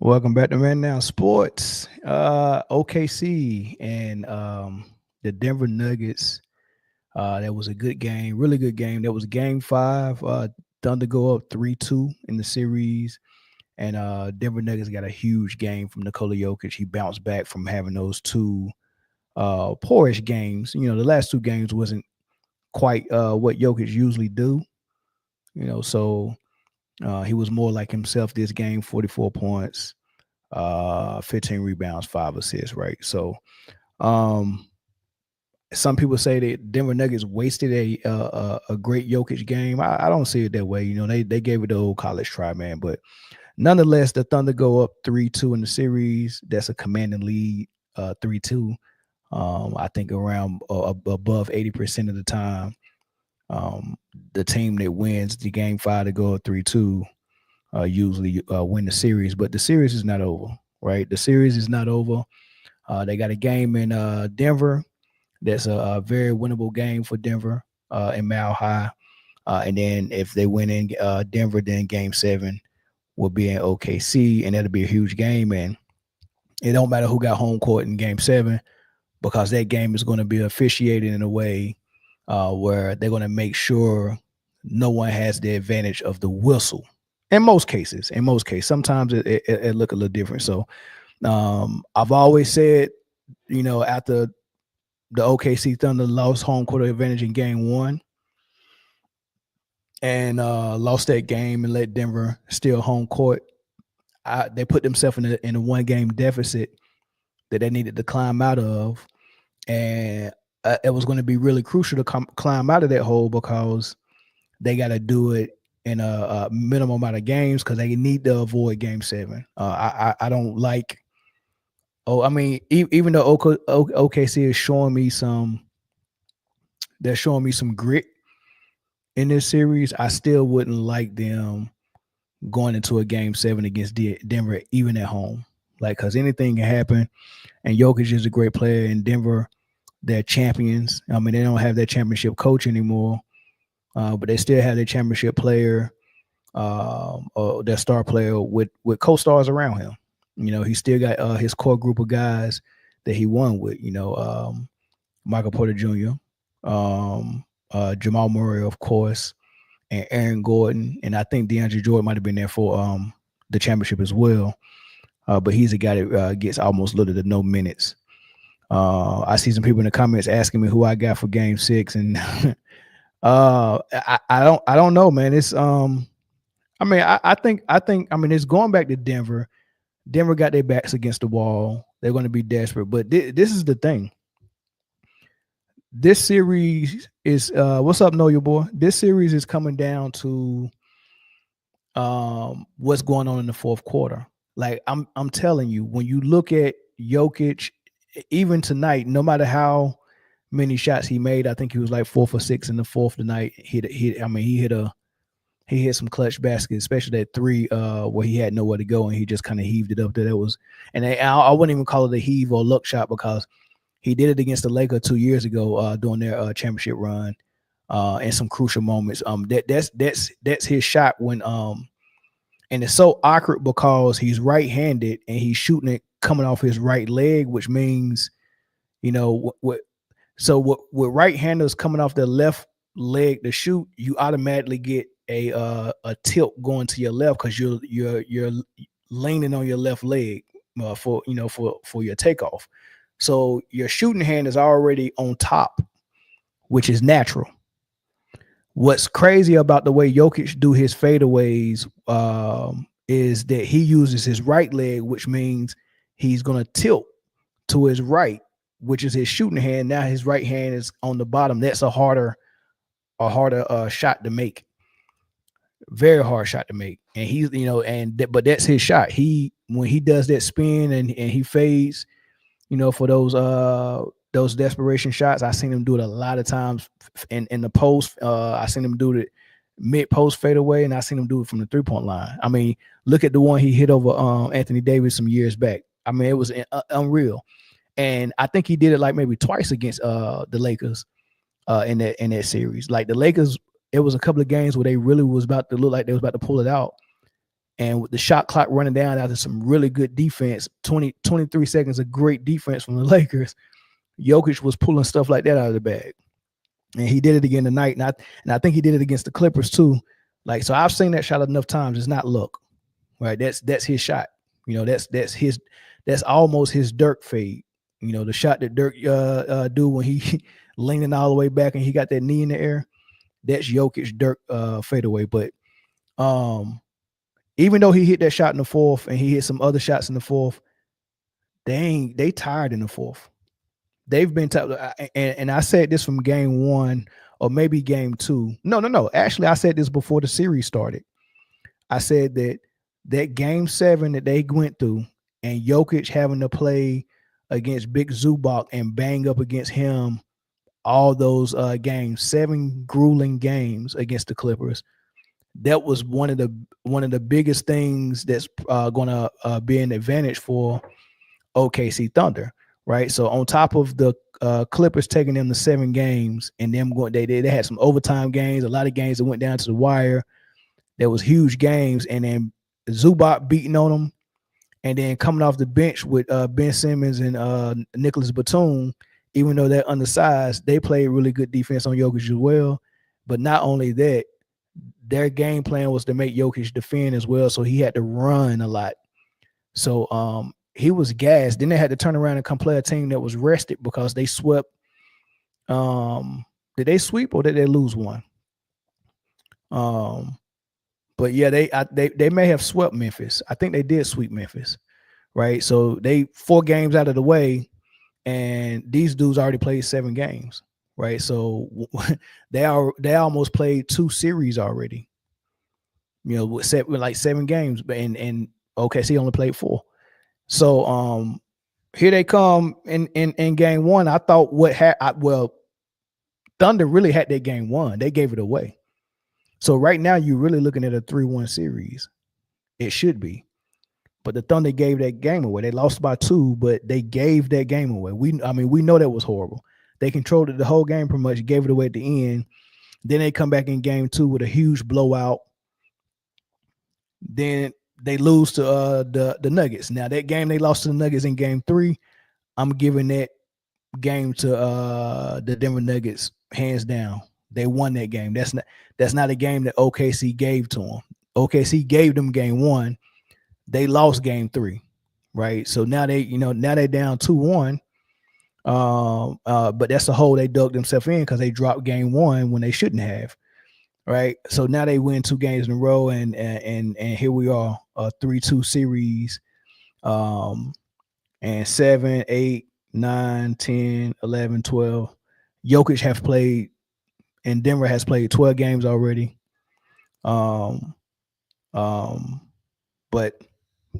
Welcome back to Man Now Sports. OKC and the Denver Nuggets. That was a good game, really good game. That was game five. Thunder go up 3-2 in the series. And Denver Nuggets got a huge game from Nikola Jokic. He bounced back from having those two poorish games. The last two games wasn't quite what Jokic usually do. So he was more like himself this game, 44 points. 15 rebounds, 5 assists, right? So some people say that Denver Nuggets wasted a great Jokic game. I don't see it that way. They gave it the old college try, man. But nonetheless, the Thunder go up 3-2 in the series. That's a commanding lead, 3-2. I think around above 80% of the time, the team that wins the game five to go up 3-2 usually win the series. But the series is not over, right? The series is not over. They got a game in Denver. That's a very winnable game for Denver in Mile High. And then if they win in Denver, then game seven will be in OKC, and that'll be a huge game. And it don't matter who got home court in game seven, because that game is going to be officiated in a way where they're going to make sure no one has the advantage of the whistle. In most cases, sometimes it look a little different. So I've always said, after the OKC Thunder lost home court advantage in game one and lost that game and let Denver steal home court, they put themselves in a one-game deficit that they needed to climb out of. And it was going to be really crucial to climb out of that hole, because they got to do it in a minimum amount of games, because they need to avoid game seven. I don't like. Even though OKC is showing me they're showing me some grit in this series, I still wouldn't like them going into a game seven against Denver, even at home. Because anything can happen, and Jokic is a great player in Denver. They're champions. They don't have their championship coach anymore, but they still have their championship player, or their star player with co-stars around him. He still got his core group of guys that he won with. Michael Porter Jr., Jamal Murray, of course, and Aaron Gordon, and I think DeAndre Jordan might have been there for the championship as well. But he's a guy that gets almost little to no minutes. I see some people in the comments asking me who I got for game six, and I don't know, man. It's I think it's going back to Denver. Denver got their backs against the wall. They're going to be desperate. But this is the thing. This series is what's up, Know Your Boy? This series is coming down to what's going on in the fourth quarter. I'm telling you, when you look at Jokic, even tonight, no matter how many shots he made, I think he was like 4 for 6 in the fourth tonight. He hit some clutch baskets, especially that three where he had nowhere to go and he just kind of heaved it up there. I wouldn't even call it a heave or luck shot, because he did it against the Lakers 2 years ago during their championship run in some crucial moments. That's his shot when and it's so awkward because he's right-handed and he's shooting it coming off his right leg, which means, with right-handers coming off their left leg to shoot, you automatically get a tilt going to your left, because you're leaning on your left leg for your takeoff. So your shooting hand is already on top, which is natural. What's crazy about the way Jokic do his fadeaways is that he uses his right leg, which means he's going to tilt to his right, which is his shooting hand. Now his right hand is on the bottom. That's a harder shot to make. Very hard shot to make. And he's, but that's his shot. When he does that spin and he fades, for those desperation shots, I seen him do it a lot of times in the post. I seen him do it mid-post fadeaway, and I seen him do it from the three-point line. Look at the one he hit over Anthony Davis some years back. It was unreal. And I think he did it like maybe twice against the Lakers in that series. Like the Lakers, it was a couple of games where they really was about to look like they was about to pull it out. And with the shot clock running down after some really good defense, 23 seconds of great defense from the Lakers, Jokic was pulling stuff like that out of the bag. And he did it again tonight. And I think he did it against the Clippers too. Like, so I've seen that shot enough times. It's not luck, right? That's his shot. That's almost his Dirk fade. The shot that Dirk do when he leaning all the way back and he got that knee in the air. That's Jokic Dirk fadeaway. But even though he hit that shot in the fourth and he hit some other shots in the fourth, they tired in the fourth. They've been and I said this from game one or maybe game two. No. Actually, I said this before the series started. I said that game 7 that they went through and Jokic having to play against Big Zubac and bang up against him all those games, 7 grueling games against the Clippers. That was one of the biggest things that's going to be an advantage for OKC Thunder, right? So on top of the Clippers taking them to 7 games and them going, they had some overtime games, a lot of games that went down to the wire. There was huge games, and then Zubac beating on them, and then coming off the bench with Ben Simmons and Nicholas Batum, even though they're undersized, they played really good defense on Jokic as well. But not only that, their game plan was to make Jokic defend as well, so he had to run a lot. So he was gassed. Then they had to turn around and come play a team that was rested because they swept. Did they sweep or did they lose one? But yeah, they may have swept Memphis. I think they did sweep Memphis, right? So they 4 games out of the way, and these dudes already played 7 games, right? So they almost played 2 series already. With like 7 games, and OKC only played 4. So here they come in game 1. I thought Thunder really had that game won. They gave it away. So right now you're really looking at a 3-1 series. It should be. But the Thunder gave that game away. They lost by 2, but they gave that game away. We know that was horrible. They controlled it the whole game pretty much, gave it away at the end. Then they come back in game 2 with a huge blowout. Then they lose to the Nuggets. Now that game they lost to the Nuggets in game 3, I'm giving that game to the Denver Nuggets hands down. They won that game. That's not a game that OKC gave to them. OKC gave them game 1. They lost game 3, right? So now they're down 2-1. But that's the hole they dug themselves in because they dropped game 1 when they shouldn't have, right? So now they win 2 games in a row, and here we are, a 3-2 series, and 7, 8, 9, 10, 11, 12. Jokic has played, and Denver has played 12 games already. But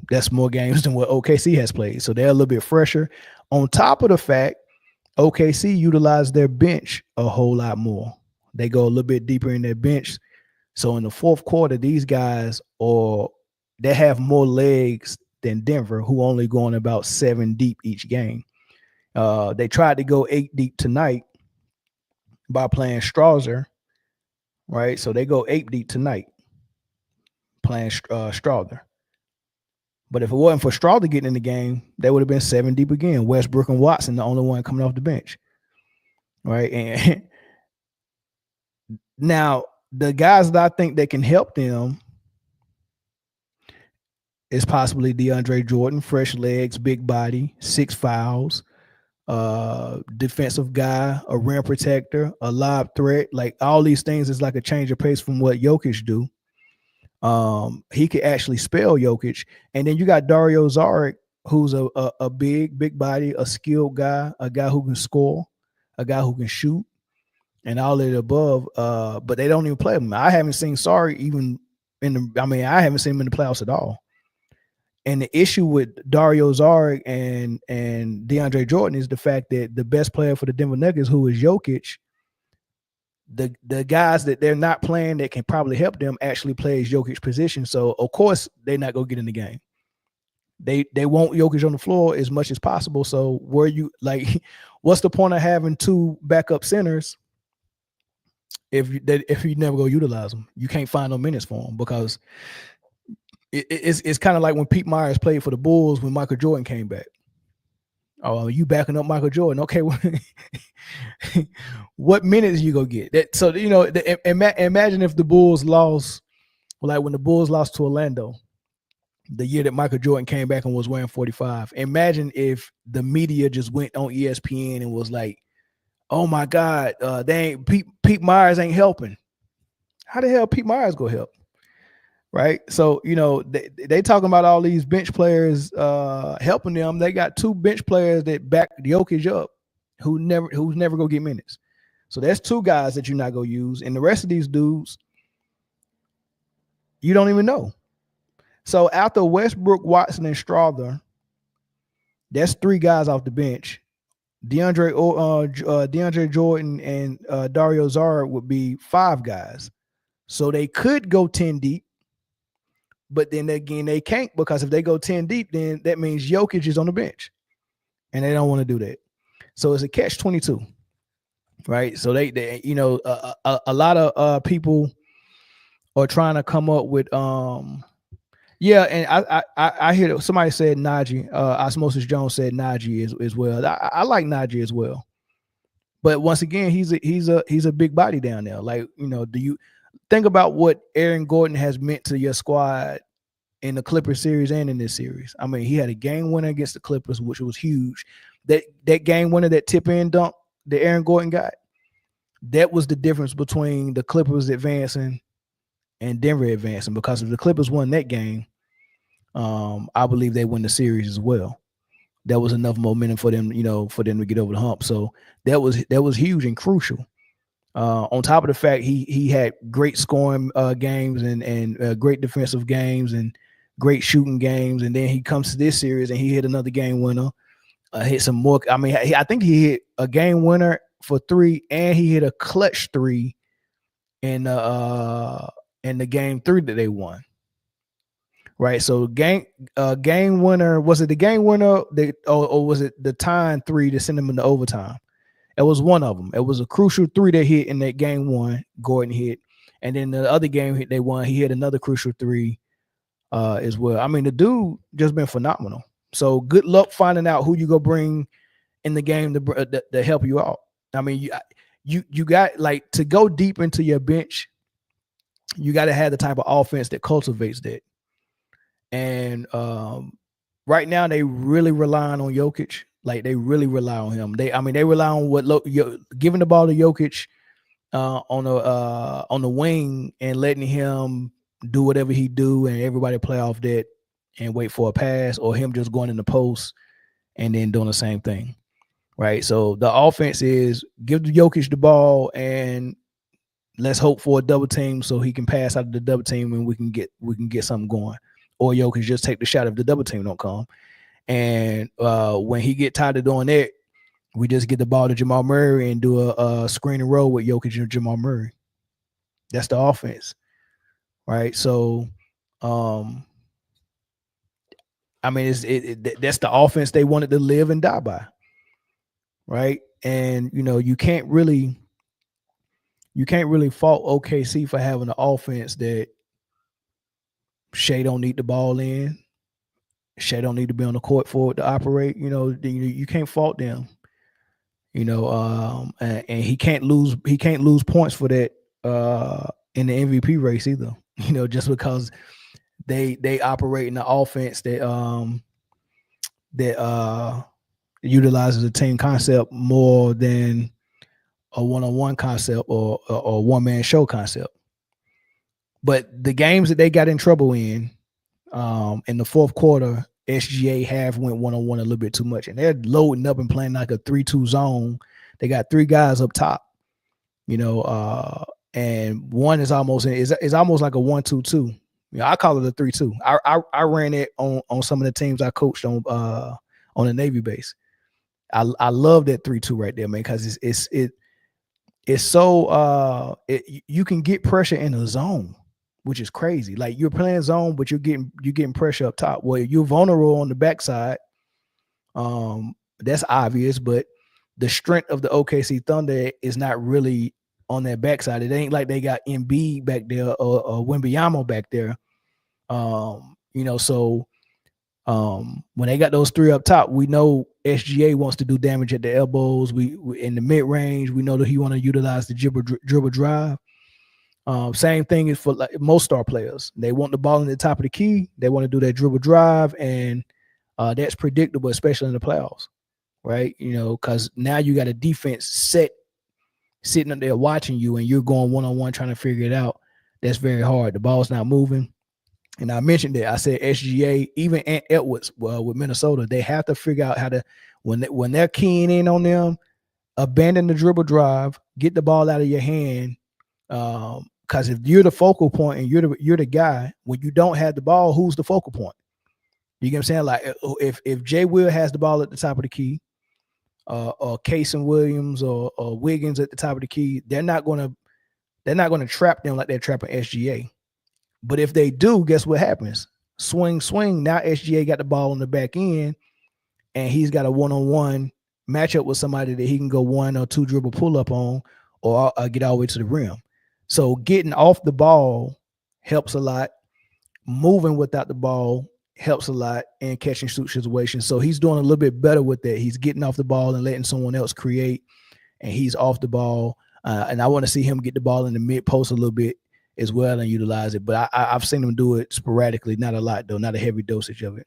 that's more games than what OKC has played. So they're a little bit fresher. On top of the fact, OKC utilized their bench a whole lot more. They go a little bit deeper in their bench. So in the fourth quarter, these guys they have more legs than Denver, who only going about 7 deep each game. They tried to go 8 deep tonight by playing Strawther, right? So they go 8 deep tonight playing Strawther. But if it wasn't for Strawther getting in the game, they would have been 7 deep again. Westbrook and Watson, the only one coming off the bench, right? And now the guys that I think that can help them is possibly DeAndre Jordan, fresh legs, big body, 6 fouls, defensive guy, a rim protector, a lob threat. Like all these things is like a change of pace from what Jokic do. He could actually spell Jokic. And then you got Dario Saric, who's a big body, a skilled guy, a guy who can score, a guy who can shoot, and all of the above. But they don't even play him. I haven't seen Saric even I haven't seen him in the playoffs at all. And the issue with Dario Saric and DeAndre Jordan is the fact that the best player for the Denver Nuggets, who is Jokic, the guys that they're not playing that can probably help them actually plays Jokic's position. So of course they're not gonna get in the game. They want Jokic on the floor as much as possible. So what's the point of having 2 backup centers if you never go utilize them? You can't find no minutes for them because it's kind of like when Pete Myers played for the Bulls when Michael Jordan came back. Oh, you backing up Michael Jordan? Okay, what minutes you gonna get? That so imagine if the Bulls lost, like when the Bulls lost to Orlando, the year that Michael Jordan came back and was wearing 45. Imagine if the media just went on ESPN and was like, "Oh my God, they ain't Pete Myers ain't helping." How the hell Pete Myers go help? Right. So, they talking about all these bench players helping them. They got 2 bench players that back Jokic up who's never gonna get minutes. So that's 2 guys that you're not gonna use. And the rest of these dudes, you don't even know. So after Westbrook, Watson, and Strother, that's 3 guys off the bench. DeAndre Jordan and Dario Saric would be 5 guys. So they could go 10 deep. But then again, they can't, because if they go 10 deep, then that means Jokic is on the bench. And they don't want to do that. So it's a catch-22. Right? So they a lot of people are trying to come up with and I hear somebody said Najee. Osmosis Jones said Najee as well. I like Najee as well. But once again, he's a big body down there. Like, do you think about what Aaron Gordon has meant to your squad in the Clippers series and in this series? I mean, he had a game winner against the Clippers, which was huge. That game winner, that tip-in dunk that Aaron Gordon got, that was the difference between the Clippers advancing and Denver advancing. Because if the Clippers won that game, I believe they win the series as well. That was enough momentum for them, for them to get over the hump. So that was huge and crucial. On top of the fact he had great scoring games and great defensive games and great shooting games, and then he comes to this series and he hit another game winner, hit some more. I mean, I think he hit a game winner for 3, and he hit a clutch 3 in the game 3 that they won. Right, so game winner, was it the game winner or was it the tying 3 to send them into overtime? It was one of them. It was a crucial 3 that hit in that game 1. Gordon hit, and then the other game they won, he hit another crucial 3 as well. I mean, the dude just been phenomenal. So good luck finding out who you go bring in the game to help you out. I mean, you got, like, to go deep into your bench, you got to have the type of offense that cultivates that. And right now they really relying on Jokic. Like, they really rely on him. They rely on giving the ball to Jokic on the wing and letting him do whatever he do, and everybody play off that and wait for a pass, or him just going in the post and then doing the same thing. Right. So the offense is give Jokic the ball and let's hope for a double team so he can pass out of the double team and we can get something going. Or Jokic just take the shot if the double team don't come. And when he get tired of doing that, we just get the ball to Jamal Murray and do a screen and roll with Jokic and Jamal Murray. That's the offense, right? So, I mean, that's the offense they wanted to live and die by, right? And you can't really fault OKC for having an offense that Shai don't need the ball in. Shai don't need to be on the court for it to operate. You can't fault them. And he can't lose points for that in the MVP race either. Just because they operate in the offense that utilizes a team concept more than a one-on-one concept or a one-man show concept. But the games that they got in trouble in the fourth quarter, SGA have went one-on-one a little bit too much, and they're loading up and playing like a 3-2 zone. They got 3 guys up top, and one is almost like a 1-2-2. I call it a 3-2. I ran it on some of the teams I coached on the Navy base. I love that 3-2 right there, man, because it's so you can get pressure in a zone, which is crazy. Like, you're playing zone, but you're getting pressure up top. Well, you're vulnerable on the backside. That's obvious, but the strength of the OKC Thunder is not really on that backside. It ain't like they got Embiid back there or Wembanyama back there, So when they got those three up top, we know SGA wants to do damage at the elbows. We in the mid range, we know that he want to utilize the dribble drive. Same thing is for like most star players. They want the ball in the top of the key. They want to do that dribble drive, and that's predictable, especially in the playoffs, right? Because now you got a defense sitting up there watching you, and you're going one-on-one trying to figure it out. That's very hard. The ball's not moving. And I mentioned that. I said SGA, even Ant Edwards, with Minnesota, they have to figure out how to, when they're keying in on them, abandon the dribble drive, get the ball out of your hand. Because if you're the focal point and you're the guy, when you don't have the ball, who's the focal point? You get what I'm saying? Like if Jay Will has the ball at the top of the key, or Casey Williams or Wiggins at the top of the key, they're not gonna trap them like they're trapping SGA. But if they do, guess what happens? Swing. Now SGA got the ball on the back end, and he's got a one-on-one matchup with somebody that he can go one or two dribble pull up on, or get all the way to the rim. So getting off the ball helps a lot. Moving without the ball helps a lot, and catching shoot situations. So he's doing a little bit better with that. He's getting off the ball and letting someone else create, and he's off the ball. And I want to see him get the ball in the mid post a little bit as well and utilize it. But I've seen him do it sporadically, not a lot though, not a heavy dosage of it.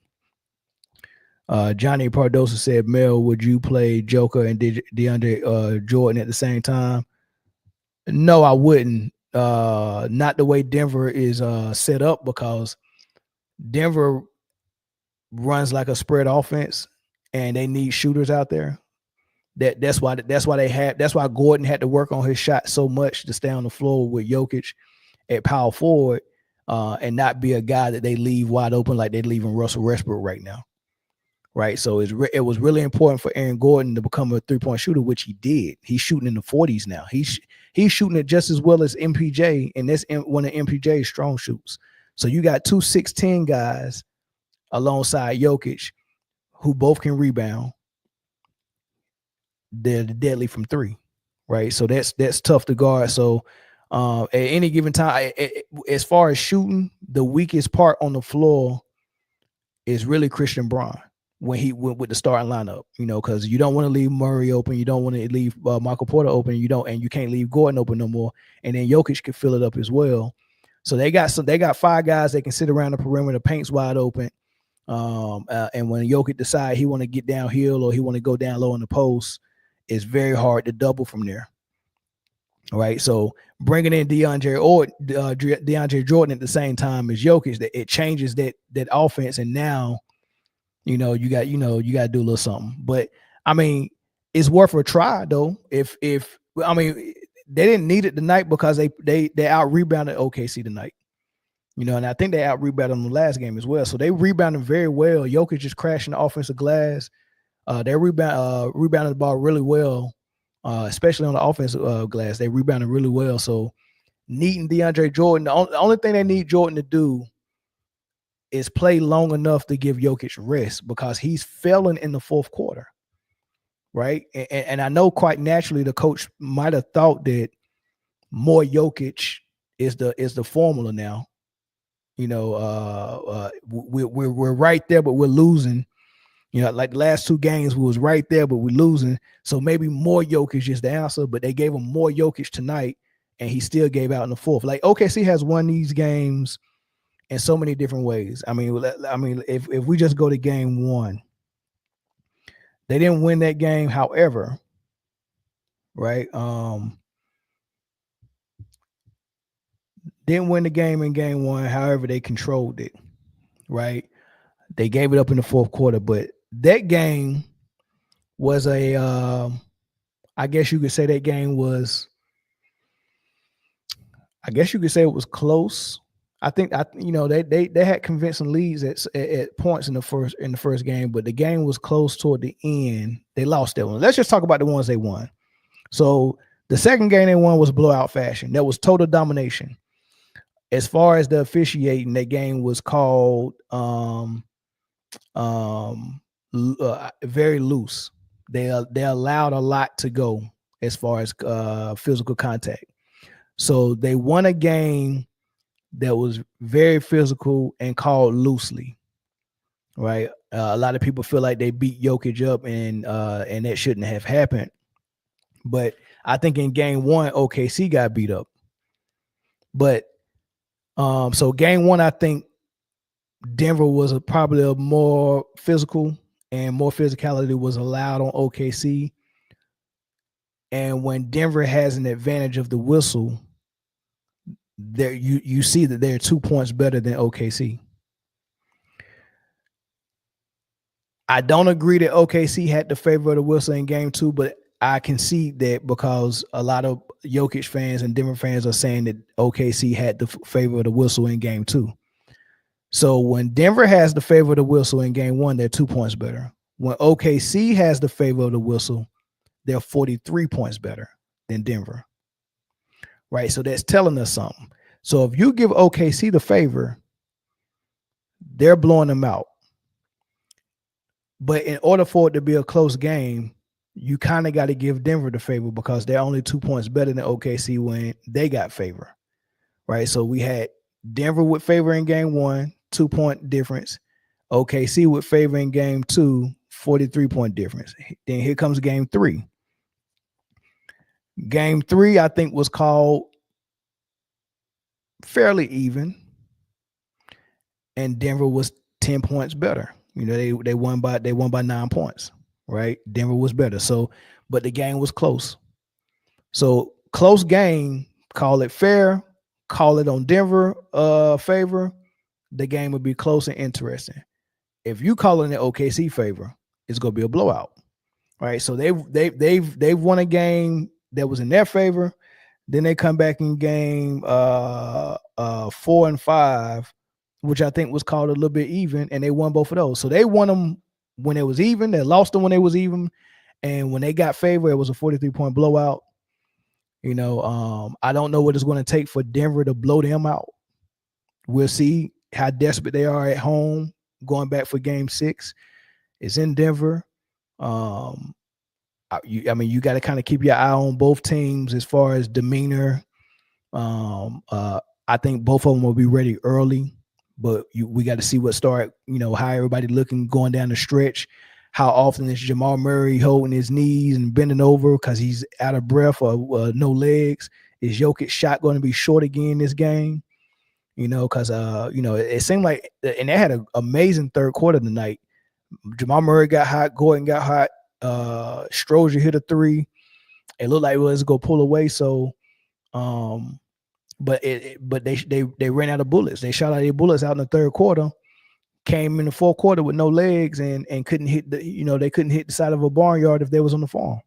Johnny Pardosa said, Mel, would you play Joker and DeAndre Jordan at the same time? No, I wouldn't. Not the way Denver is set up, because Denver runs like a spread offense, and they need shooters out there. That's why Gordon had to work on his shot so much to stay on the floor with Jokic at power forward, and not be a guy that they leave wide open like they're leaving Russell Westbrook right now. Right. So it was really important for Aaron Gordon to become a 3-point shooter, which he did. He's shooting in the 40s now. He's shooting it just as well as MPJ, and that's one of MPJ's strong shoots. So you got 2 6'10" guys alongside Jokic who both can rebound. They're deadly from three, right? So that's tough to guard. So at any given time, as far as shooting, the weakest part on the floor is really Christian Braun when he went with the starting lineup, because you don't want to leave Murray open, you don't want to leave Michael Porter open, and you can't leave Gordon open no more, and then Jokic can fill it up as well. So they got 5 guys that can sit around the perimeter, paint's wide open, and when Jokic decide he want to get downhill or he want to go down low in the post, it's very hard to double from there. All right, so bringing in DeAndre Jordan at the same time as Jokic, it changes that offense, and now you got to do a little something. But I mean, it's worth a try though. If I mean, they didn't need it tonight because they out rebounded OKC tonight. And I think they out rebounded them the last game as well. So they rebounded very well. Jokic just crashing the offensive glass. They rebounded the ball really well, especially on the offensive glass. They rebounded really well. So needing DeAndre Jordan, the only thing they need Jordan to do is play long enough to give Jokic rest, because he's failing in the fourth quarter, right? And I know quite naturally the coach might have thought that more Jokic is the formula now. We're right there, but we're losing. Like the last 2 games, we was right there, but we're losing. So maybe more Jokic is the answer, but they gave him more Jokic tonight, and he still gave out in the fourth. Like OKC has won these games in so many different ways. I mean, if we just go to game 1, they didn't win that game. However, right, didn't win the game in game 1. However, they controlled it, right? They gave it up in the fourth quarter, but that game was I guess you could say that game was, I guess you could say it was close. I think they had convincing leads at points in the first game, but the game was close toward the end. They lost that one. Let's just talk about the ones they won. So the second game they won was blowout fashion. That was total domination. As far as the officiating, that game was called very loose. They allowed a lot to go as far as physical contact. So they won a game that was very physical and called loosely, right? A lot of people feel like they beat Jokic up, and that shouldn't have happened. But I think in game one, OKC got beat up. But so game one, I think Denver was probably a more physical, and more physicality was allowed on OKC. And when Denver has an advantage of the whistle, there you see that they're 2 points better than OKC. I don't agree that OKC had the favor of the whistle in game two, but I can see that because a lot of Jokic fans and Denver fans are saying that OKC had the favor of the whistle in game two. So when Denver has the favor of the whistle in game one, they're 2 points better. When OKC has the favor of the whistle, they're 43 points better than Denver. Right? So that's telling us something. So if you give OKC the favor, they're blowing them out. But in order for it to be a close game, you kind of got to give Denver the favor because they're only 2 points better than OKC when they got favor. Right? So we had Denver with favor in game one, 2 point difference. OKC with favor in game two, 43 point difference. Then here comes game three. Game three, I think, was called fairly even, and Denver was 10 points better. You know, they won by 9 points, right? Denver was better. So, but the game was close. So close game, call it fair, call it on Denver favor, the game would be close and interesting. If you call it an OKC favor, it's gonna be a blowout. Right. So they've won a game that was in their favor. Then they come back in game 4 and 5, which I think was called a little bit even, and they won both of those. So they won them when it was even. They lost them when it was even, and when they got favor, it was a 43-point blowout. You know, I don't know what it's going to take for Denver to blow them out. We'll see how desperate they are at home going back for game 6. It's in Denver. I mean, you got to kind of keep your eye on both teams as far as demeanor. I think both of them will be ready early, but we got to see what start, how everybody looking going down the stretch. How often is Jamal Murray holding his knees and bending over because he's out of breath or no legs? Is Jokic shot going to be short again this game? Because it seemed like, and they had an amazing third quarter tonight. Jamal Murray got hot, Gordon got hot, Strozier hit a 3. It looked like it was going to pull away. So, but they ran out of bullets. They shot out their bullets out in the third quarter. Came in the fourth quarter with no legs and couldn't hit they couldn't hit the side of a barnyard if they was on the farm.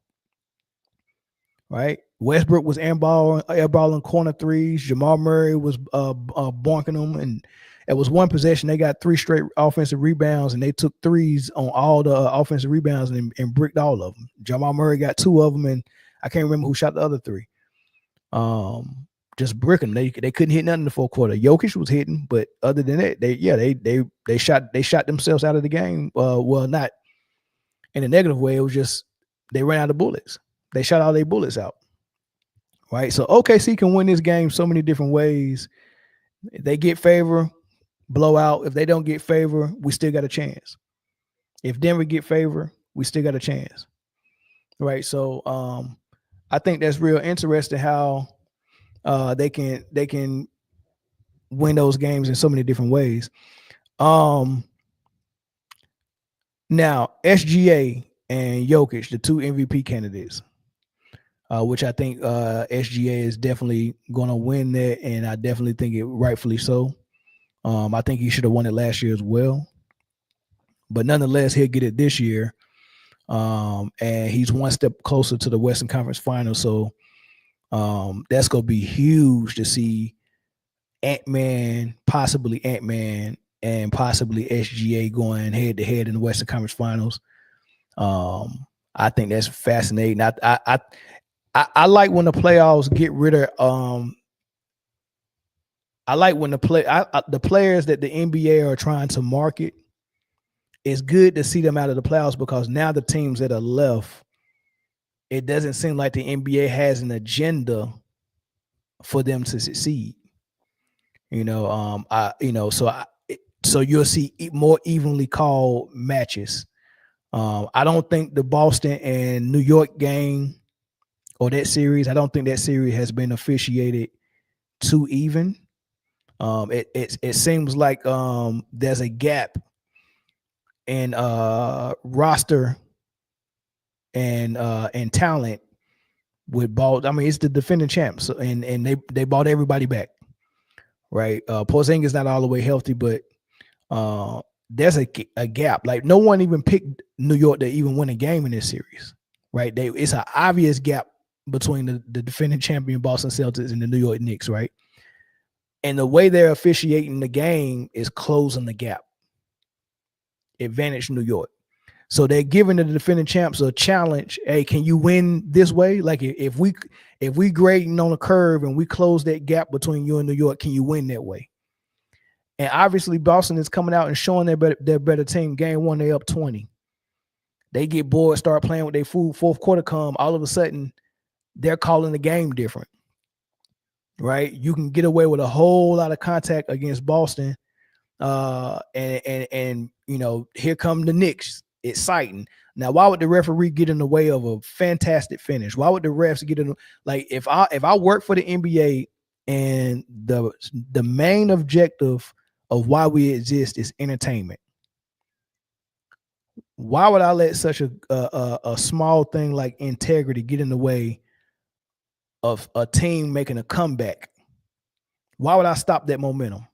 Right? Westbrook was airballing corner threes. Jamal Murray was bonking them, and it was one possession. They got 3 straight offensive rebounds, and they took threes on all the offensive rebounds and bricked all of them. Jamal Murray got 2 of them, and I can't remember who shot the other 3. Just bricking. They couldn't hit nothing in the fourth quarter. Jokic was hitting, but other than that, they shot themselves out of the game. Well, not in a negative way. It was just they ran out of bullets. They shot all their bullets out. Right. So OKC can win this game so many different ways. If they get favor, blowout. If they don't get favor, we still got a chance. If Denver get favor, we still got a chance. Right. So I think that's real interesting how they can win those games in so many different ways. Now SGA and Jokic, the 2 MVP candidates, which I think SGA is definitely going to win that, and I definitely think it rightfully so. I think he should have won it last year as well, but nonetheless, he'll get it this year. And he's one step closer to the Western Conference Finals, so that's going to be huge to see Ant-Man, and possibly SGA going head to head in the Western Conference Finals. I think that's fascinating. I like when the playoffs get rid of. I like when the players that the NBA are trying to market. It's good to see them out of the playoffs because now the teams that are left, it doesn't seem like the NBA has an agenda for them to succeed. So you'll see more evenly called matches. I don't think the Boston and New York game or that series, I don't think that series has been officiated too even. It seems like there's a gap in roster and talent with ball. I mean, it's the defending champs, and they bought everybody back, right? Porzingis not all the way healthy, but there's a gap. Like no one even picked New York to even win a game in this series, right? It's an obvious gap between the defending champion Boston Celtics and the New York Knicks, right? And the way they're officiating the game is closing the gap. Advantage New York. So they're giving the defending champs a challenge. Hey, can you win this way? Like if we grading on a curve and we close that gap between you and New York, can you win that way? And obviously Boston is coming out and showing their better team. Game one, they up 20. They get bored, start playing with their fourth quarter come. All of a sudden, they're calling the game different, right? You can get away with a whole lot of contact against Boston. And here come the Knicks. Exciting. Now, why would the referee get in the way of a fantastic finish? Why would the refs get in? Like, if I work for the NBA and the main objective of why we exist is entertainment, why would I let such a small thing like integrity get in the way of a team making a comeback? Why would I stop that momentum?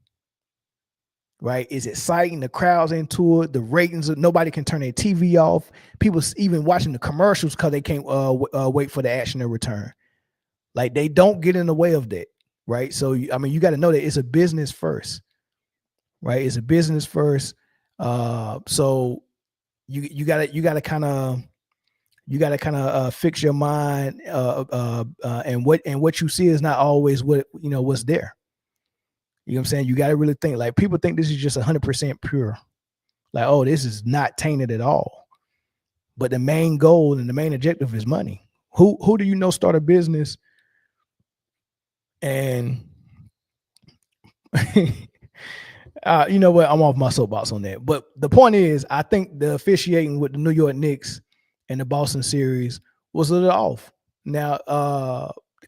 Right? It's exciting. The crowd's into it. The ratings, nobody can turn their TV off. People even watching the commercials because they can't wait for the action to return. Like they don't get in the way of that, right? So I mean, you got to know that it's a business first, right? It's a business first. So you gotta kind of fix your mind, and what you see is not always what's there. You know what I'm saying? You got to really think. Like people think this is just 100% pure. Like, oh, this is not tainted at all. But the main goal and the main objective is money. Who do you know start a business and you know what? I'm off my soapbox on that. But the point is, I think the officiating with the New York Knicks and the Boston series was a little off. Now,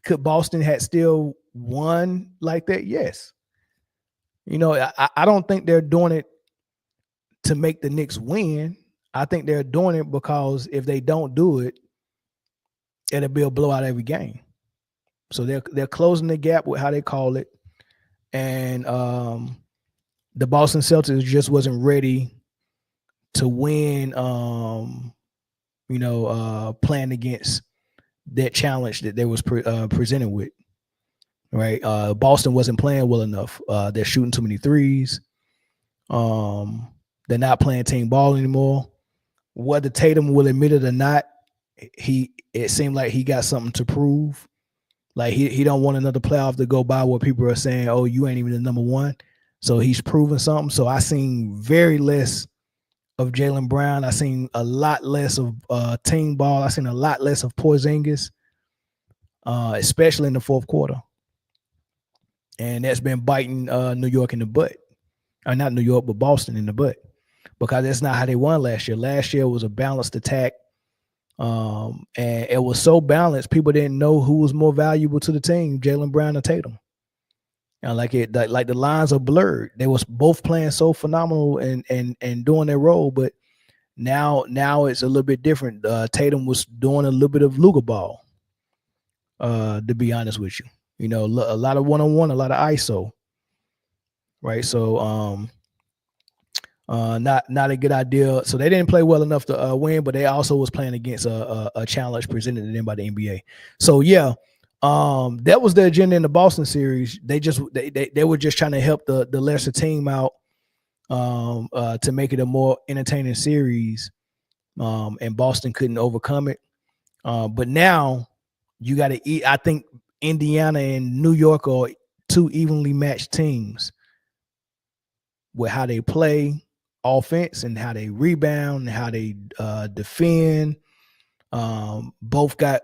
could Boston had still won like that? Yes. I don't think they're doing it to make the Knicks win. I think they're doing it because if they don't do it, it'll be a blowout every game. So they're closing the gap with how they call it. And the Boston Celtics just wasn't ready to win, playing against that challenge that they was presented with. Right, Boston wasn't playing well enough. They're shooting too many threes. They're not playing team ball anymore. Whether Tatum will admit it or not, it seemed like he got something to prove. Like he don't want another playoff to go by where people are saying, "Oh, you ain't even the number one." So he's proving something. So I seen very less of Jaylen Brown. I seen a lot less of team ball. I seen a lot less of Porzingis, especially in the fourth quarter. And that's been biting New York in the butt. Or not New York, but Boston in the butt. Because that's not how they won last year. Last year was a balanced attack. And it was so balanced, people didn't know who was more valuable to the team, Jaylen Brown or Tatum. And like the lines are blurred. They was both playing so phenomenal and doing their role, but now it's a little bit different. Tatum was doing a little bit of Luka ball, to be honest with you. A lot of one-on-one, a lot of ISO. Right. So not a good idea. So they didn't play well enough to win, but they also was playing against a challenge presented to them by the NBA. So yeah, that was the agenda in the Boston series. They were just trying to help the lesser team out to make it a more entertaining series. And Boston couldn't overcome it. But now you got to eat. I think Indiana and New York are two evenly matched teams with how they play offense and how they rebound and how they defend. Both got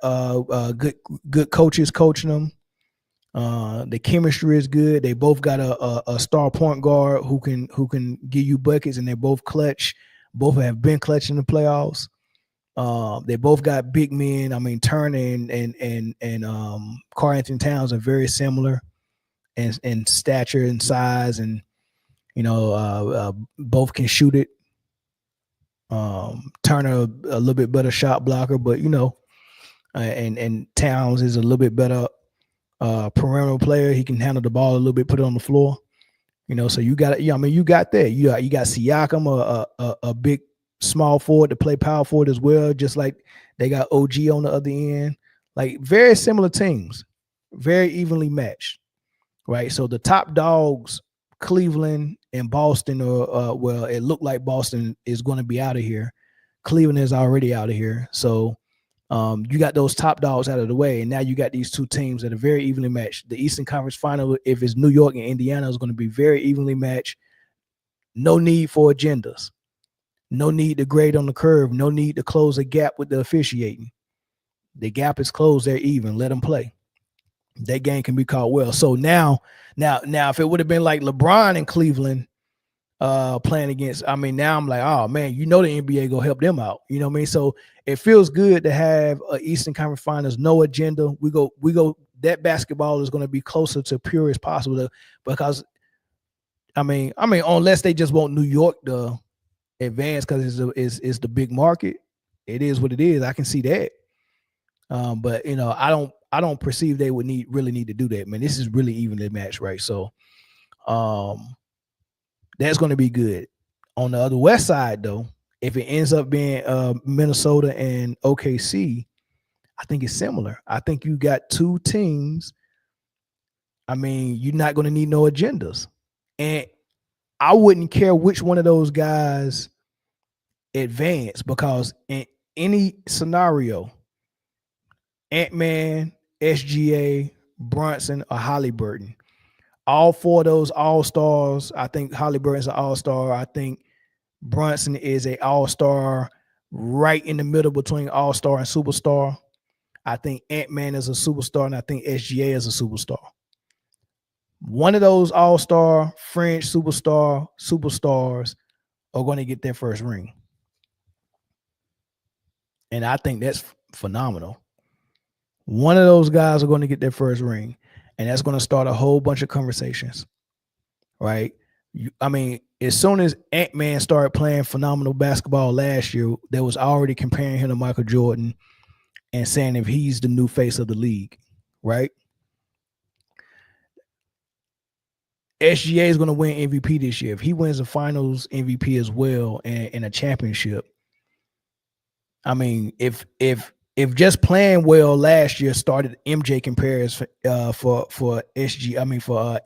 good coaches coaching them. The chemistry is good. They both got a star point guard who can give you buckets, and they're both clutch. Both have been clutch in the playoffs. They both got big men. I mean, Turner and Karl Anthony Towns are very similar in stature and size, and both can shoot it. Turner a little bit better shot blocker, but and Towns is a little bit better perimeter player. He can handle the ball a little bit, put it on the floor. So you got you got that. You got Siakam, a big small forward to play power forward as well, just like they got OG on the other end. Like very similar teams, very evenly matched, right? So the top dogs, Cleveland and Boston, well, it looked like Boston is going to be out of here. Cleveland is already out of here. So you got those top dogs out of the way, and now you got these two teams that are very evenly matched. The Eastern Conference Final, if it's New York and Indiana, is going to be very evenly matched. No need for agendas. No need to grade on the curve. No need to close a gap with the officiating. The gap is closed. They're even. Let them play. That game can be called well. So now, if it would have been like LeBron in Cleveland playing against, now I'm like, oh man, the NBA go help them out. You know what I mean? So it feels good to have Eastern Conference Finals, no agenda. We go. That basketball is going to be closer to pure as possible because, unless they just want New York to advance because it's the big market. It is what it is. I can see that. But I don't perceive they would really need to do that, man. This is really evenly matched, right? So that's going to be good. On the other west side, though, if it ends up being Minnesota and OKC, I think it's similar. I think you got two teams. You're not going to need no agendas. And I wouldn't care which one of those guys advance because in any scenario, Ant-Man, SGA, Brunson, or Halliburton, all four of those all-stars, I think Halliburton's an all-star. I think Brunson is an all-star right in the middle between all-star and superstar. I think Ant-Man is a superstar, and I think SGA is a superstar. One of those all-star, French superstars are going to get their first ring. And I think that's phenomenal. One of those guys are going to get their first ring, and that's going to start a whole bunch of conversations, right? As soon as Ant-Man started playing phenomenal basketball last year, they was already comparing him to Michael Jordan and saying if he's the new face of the league, right? SGA is going to win MVP this year. If he wins the finals MVP as well and a championship, if just playing well last year started MJ compares for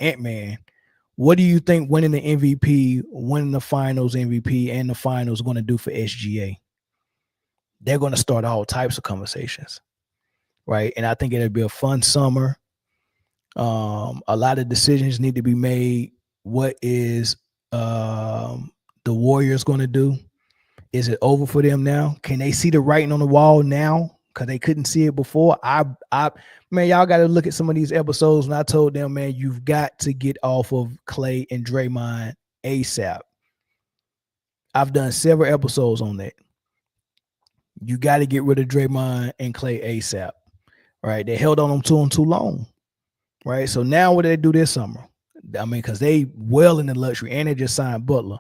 Ant-Man, what do you think winning the MVP, winning the finals MVP and the finals going to do for SGA? They're going to start all types of conversations, right? And I think it'll be a fun summer. A lot of decisions need to be made. What is the Warriors going to do? Is it over for them now? Can they see the writing on the wall now? Because they couldn't see it before. Y'all got to look at some of these episodes. And I told them, man, you've got to get off of Clay and Draymond ASAP. I've done several episodes on that. You got to get rid of Draymond and Clay ASAP. Right? They held on them too long. Right? So now what do they do this summer? Because they well in the luxury and they just signed Butler.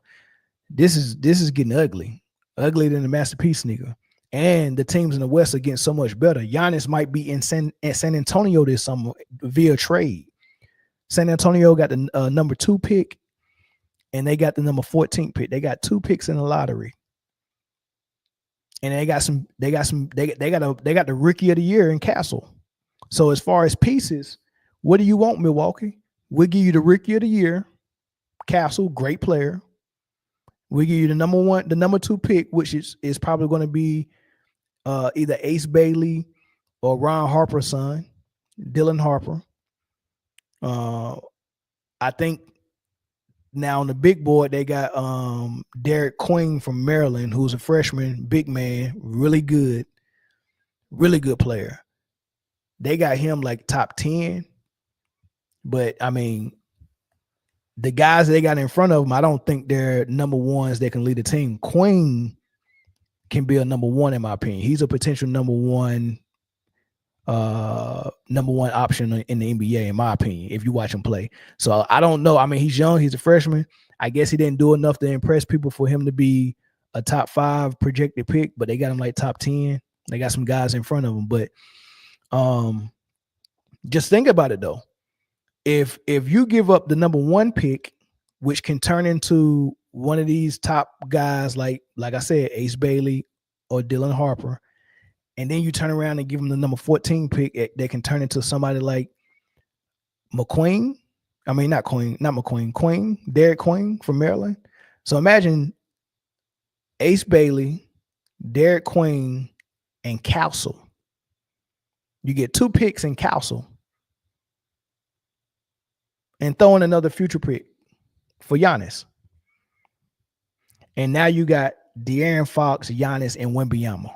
This is getting ugly. Uglier than the masterpiece sneaker. And the teams in the West are getting so much better. Giannis might be in San Antonio this summer via trade. San Antonio got the number 2 pick, and they got the number 14 pick. They got 2 picks in the lottery, and they got the rookie of the year in Castle. So as far as pieces, what do you want, Milwaukee? We'll give you the rookie of the year, Castle, great player. We give you the number 2 pick, which is probably going to be either Ace Bailey or Ron Harper's son, Dylan Harper. I think now on the big board they got Derek Queen from Maryland, who's a freshman, big man, really good player. They got him like top 10. But I mean, the guys they got in front of them, I don't think they're number ones that can lead the team. Queen can be a number one in my opinion. He's a potential number one option in the NBA in my opinion, if you watch him play. So I don't know. I mean, he's young, he's a freshman. I guess he didn't do enough to impress people for him to be a top 5 projected pick, but they got him like top 10. They got some guys in front of him. But just think about it though. If you give up the number 1 pick, which can turn into one of these top guys like I said, Ace Bailey or Dylan Harper, and then you turn around and give them the number 14 pick, they can turn into somebody like McQueen. I mean, not McQueen, Queen, Derek Queen from Maryland. So imagine Ace Bailey, Derek Queen, and Castle. You get 2 picks in Castle. And throw in another future pick for Giannis. And now you got De'Aaron Fox, Giannis, and Wembanyama.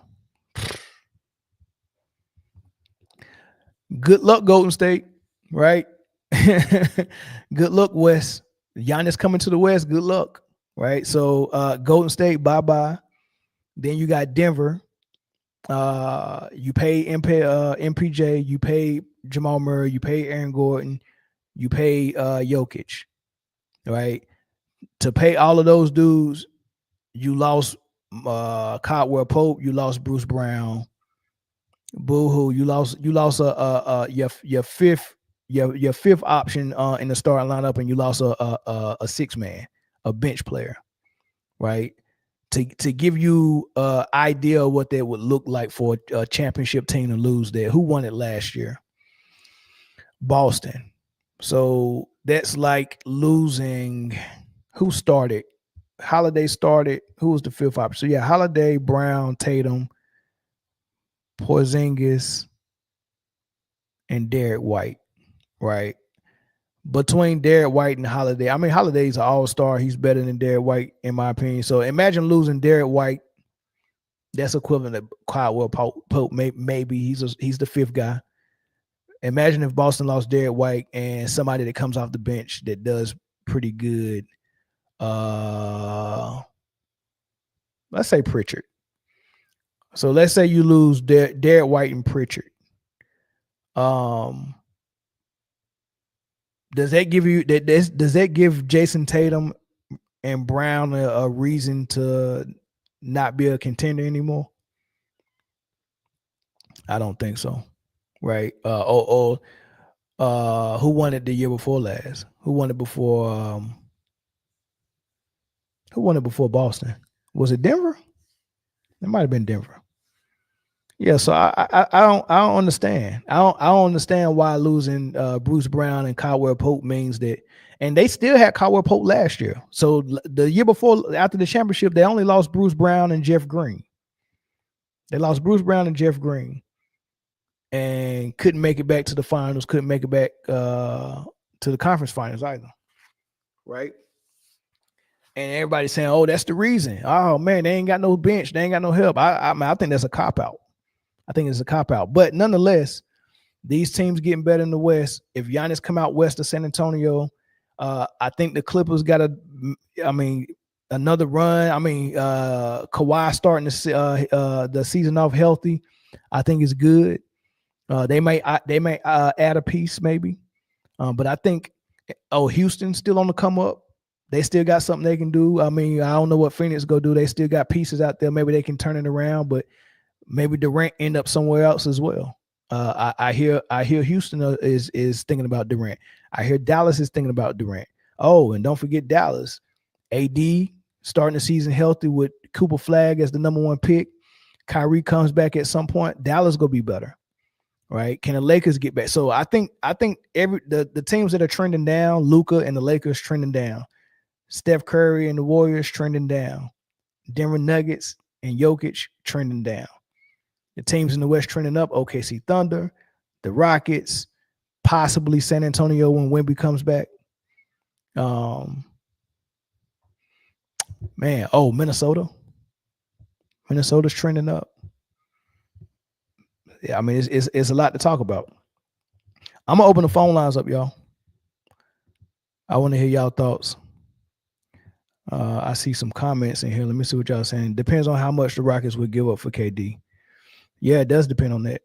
Good luck, Golden State, right? Good luck, West. Giannis coming to the West, good luck, right? So Golden State, bye-bye. Then you got Denver. You pay MPJ, you pay Jamal Murray, you pay Aaron Gordon, you pay Jokic, right? To pay all of those dudes, you lost Caldwell Pope, you lost Bruce Brown, boo-hoo, you lost your fifth option in the starting lineup, and you lost a 6-man, a bench player, right? To give you an idea of what that would look like for a championship team to lose there. Who won it last year? Boston. So that's like losing. Who started? Holiday started. Who was the 5th option? So yeah, Holiday, Brown, Tatum, Porzingis, and Derek White, right? Between Derek White and Holiday, I mean, Holiday's an all-star. He's better than Derek White, in my opinion. So imagine losing Derek White. That's equivalent to Caldwell Pope. Maybe he's the 5th guy. Imagine if Boston lost Derek White and somebody that comes off the bench that does pretty good. Let's say Pritchard. So let's say you lose Derek White and Pritchard. Does that give Jason Tatum and Brown a reason to not be a contender anymore? I don't think so. Right. Who won it the year before last? Who won it before Boston? Was it Denver? It might have been Denver. Yeah, so I don't understand. I don't understand why losing Bruce Brown and Caldwell Pope means that, and they still had Caldwell Pope last year. So the year before, after the championship, they only lost Bruce Brown and Jeff Green. They lost Bruce Brown and Jeff Green, and couldn't make it back to the finals. Couldn't make it back to the conference finals either. Right. And everybody's saying, "Oh, that's the reason." Oh man, they ain't got no bench. They ain't got no help. I think that's a cop out. I think it's a cop out. But nonetheless, these teams getting better in the West. If Giannis come out west of San Antonio, I think the Clippers got another run. Kawhi starting the season off healthy, I think is good. They may add a piece maybe, but I think Houston's still on the come up. They still got something they can do. I mean, I don't know what Phoenix go do. They still got pieces out there. Maybe they can turn it around, but maybe Durant end up somewhere else as well. I hear Houston is thinking about Durant. I hear Dallas is thinking about Durant. Oh, and don't forget Dallas. AD starting the season healthy with Cooper Flag as the number 1 pick. Kyrie comes back at some point. Dallas gonna be better, right? Can the Lakers get back? So I think the teams that are trending down, Luka and the Lakers trending down, Steph Curry and the Warriors trending down, Denver Nuggets and Jokic trending down. The teams in the West trending up, OKC Thunder, the Rockets, possibly San Antonio when Wemby comes back. Minnesota. Minnesota's trending up. Yeah, I mean, it's a lot to talk about. I'm going to open the phone lines up, y'all. I want to hear y'all thoughts. I see some comments in here. Let me see what y'all saying. Depends on how much the Rockets would give up for KD. Yeah, it does depend on that.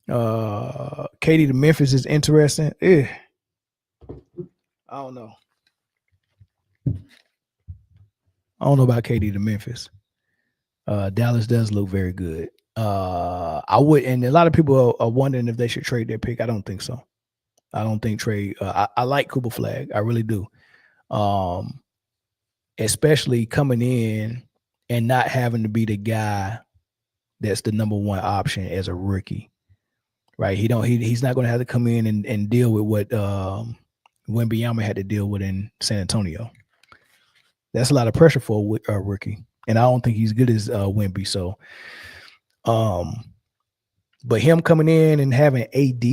KD to Memphis is interesting. I don't know. I don't know about KD to Memphis. Dallas does look very good. I would, and a lot of people are wondering if they should trade their pick. I don't think so. I don't think trade. I like Cooper Flag. I really do. Especially coming in and not having to be the guy that's the number one option as a rookie, right? He's not going to have to come in and deal with what Wembanyama had to deal with in San Antonio. That's a lot of pressure for a rookie, and I don't think he's good as Wemby. So, but him coming in and having AD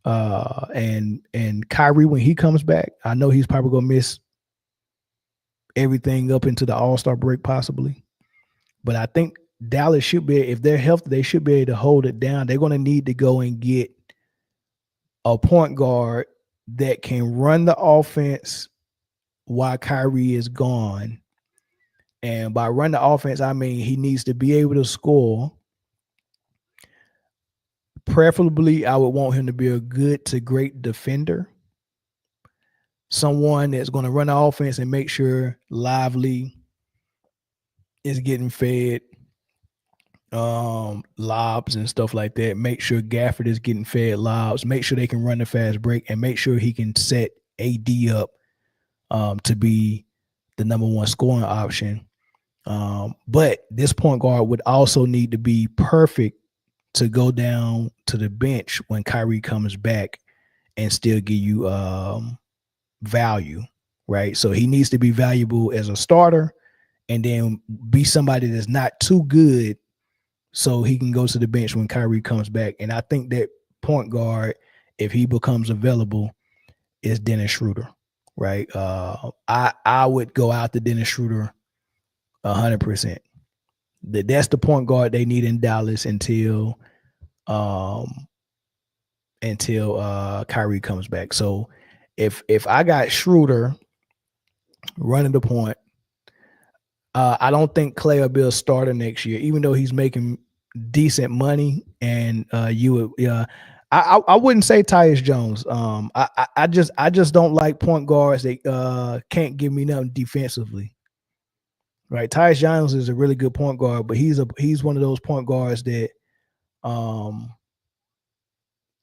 and Kyrie when he comes back, I know he's probably gonna miss everything up into the All-Star break possibly. But I think Dallas should be, if they're healthy, they should be able to hold it down. They're going to need to go and get a point guard that can run the offense while Kyrie is gone. And by run the offense, I mean he needs to be able to score. Preferably, I would want him to be a good to great defender. Someone that's going to run the offense and make sure Lively is getting fed lobs and stuff like that. Make sure Gafford is getting fed lobs. Make sure they can run the fast break and make sure he can set AD up to be the number one scoring option. But this point guard would also need to be perfect to go down to the bench when Kyrie comes back and still give you value, right? So he needs to be valuable as a starter and then be somebody that's not too good so he can go to the bench when Kyrie comes back. And I think that point guard, if he becomes available, is Dennis Schroeder, right? I would go out to Dennis Schroeder 100%. That's the point guard they need in Dallas until Kyrie comes back. So if I got Schroeder running the point, I don't think Clay will be a starter next year, even though he's making decent money. And I wouldn't say Tyus Jones. I just don't like point guards that can't give me nothing defensively. Right, Tyus Jones is a really good point guard, but he's one of those point guards that,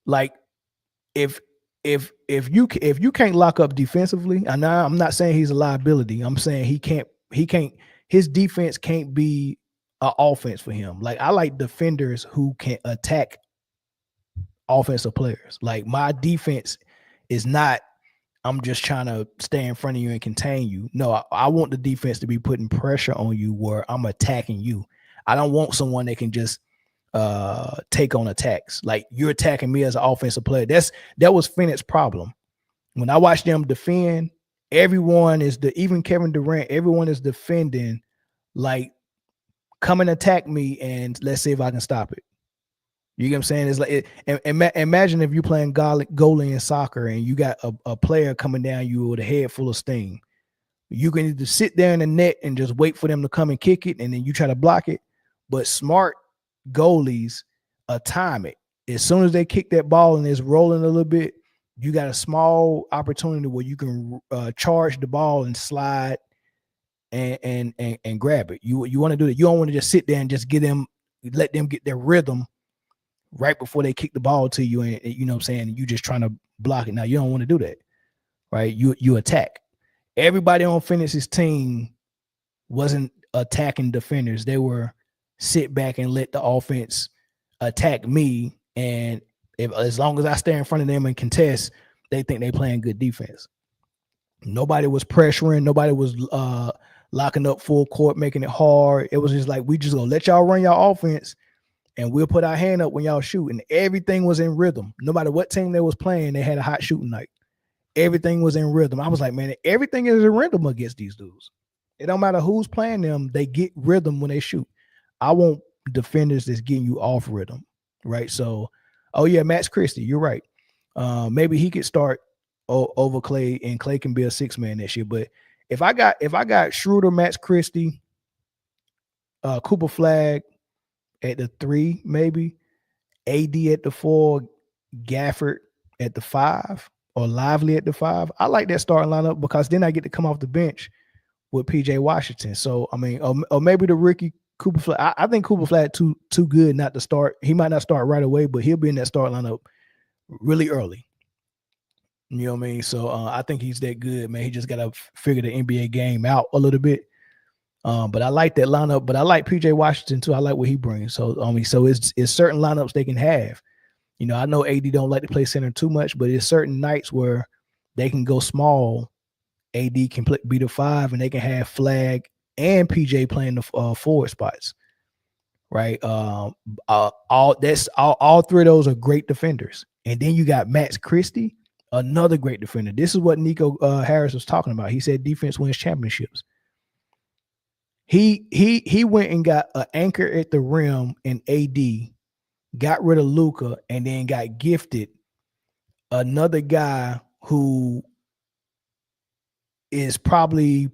like, if you can't lock up defensively, and I'm not saying he's a liability. I'm saying he can't. His defense can't be an offense for him. Like, I like defenders who can attack offensive players. Like, my defense is not, I'm just trying to stay in front of you and contain you. No, I want the defense to be putting pressure on you where I'm attacking you. I don't want someone that can just take on attacks. Like, you're attacking me as an offensive player. That was Phoenix's problem. When I watched them defend, everyone is even Kevin Durant, everyone is defending, like, come and attack me and let's see if I can stop it. You get what I'm saying? It's like, imagine if you're playing goalie in soccer and you got a player coming down you with a head full of steam. You can either sit there in the net and just wait for them to come and kick it, and then you try to block it. But smart goalies time it. As soon as they kick that ball and it's rolling a little bit, you got a small opportunity where you can charge the ball and slide and grab it. You want to do that. You don't want to just sit there and just let them get their rhythm right before they kick the ball to you, and you know what I'm saying, you just trying to block it. Now, you don't want to do that, right? You attack. Everybody on Phoenix's team wasn't attacking defenders. They were sit back and let the offense attack me, and as long as I stay in front of them and contest, they think they playing good defense. Nobody was pressuring. Nobody was locking up full court, making it hard. It was just like, we just gonna let y'all run y'all offense, and we'll put our hand up when y'all shoot. And everything was in rhythm. No matter what team they was playing, they had a hot shooting night. Everything was in rhythm. I was like, man, everything is in rhythm against these dudes. It don't matter who's playing them. They get rhythm when they shoot. I want defenders that's getting you off rhythm, right? So, oh yeah, Max Christie, you're right. Maybe he could start over Clay, and Clay can be a 6-man this year. But if I got Schroeder, Max Christie, Cooper Flag at the 3, maybe AD at the 4, Gafford at the 5, or Lively at the 5, I like that starting lineup because then I get to come off the bench with PJ Washington. So I mean, or maybe the rookie Cooper Flag. I think Cooper Flag too good not to start. He might not start right away, but he'll be in that start lineup really early. You know what I mean? So I think he's that good, man. He just got to figure the NBA game out a little bit. But I like that lineup. But I like PJ Washington too. I like what he brings. So so it's certain lineups they can have. You know, I know AD don't like to play center too much, but it's certain nights where they can go small. AD can be the 5, and they can have Flag and PJ playing the forward spots. Right? All 3 of those are great defenders. And then you got Max Christie, another great defender. This is what Nico Harris was talking about. He said defense wins championships. He went and got an anchor at the rim in AD, got rid of Luka, and then got gifted another guy who is probably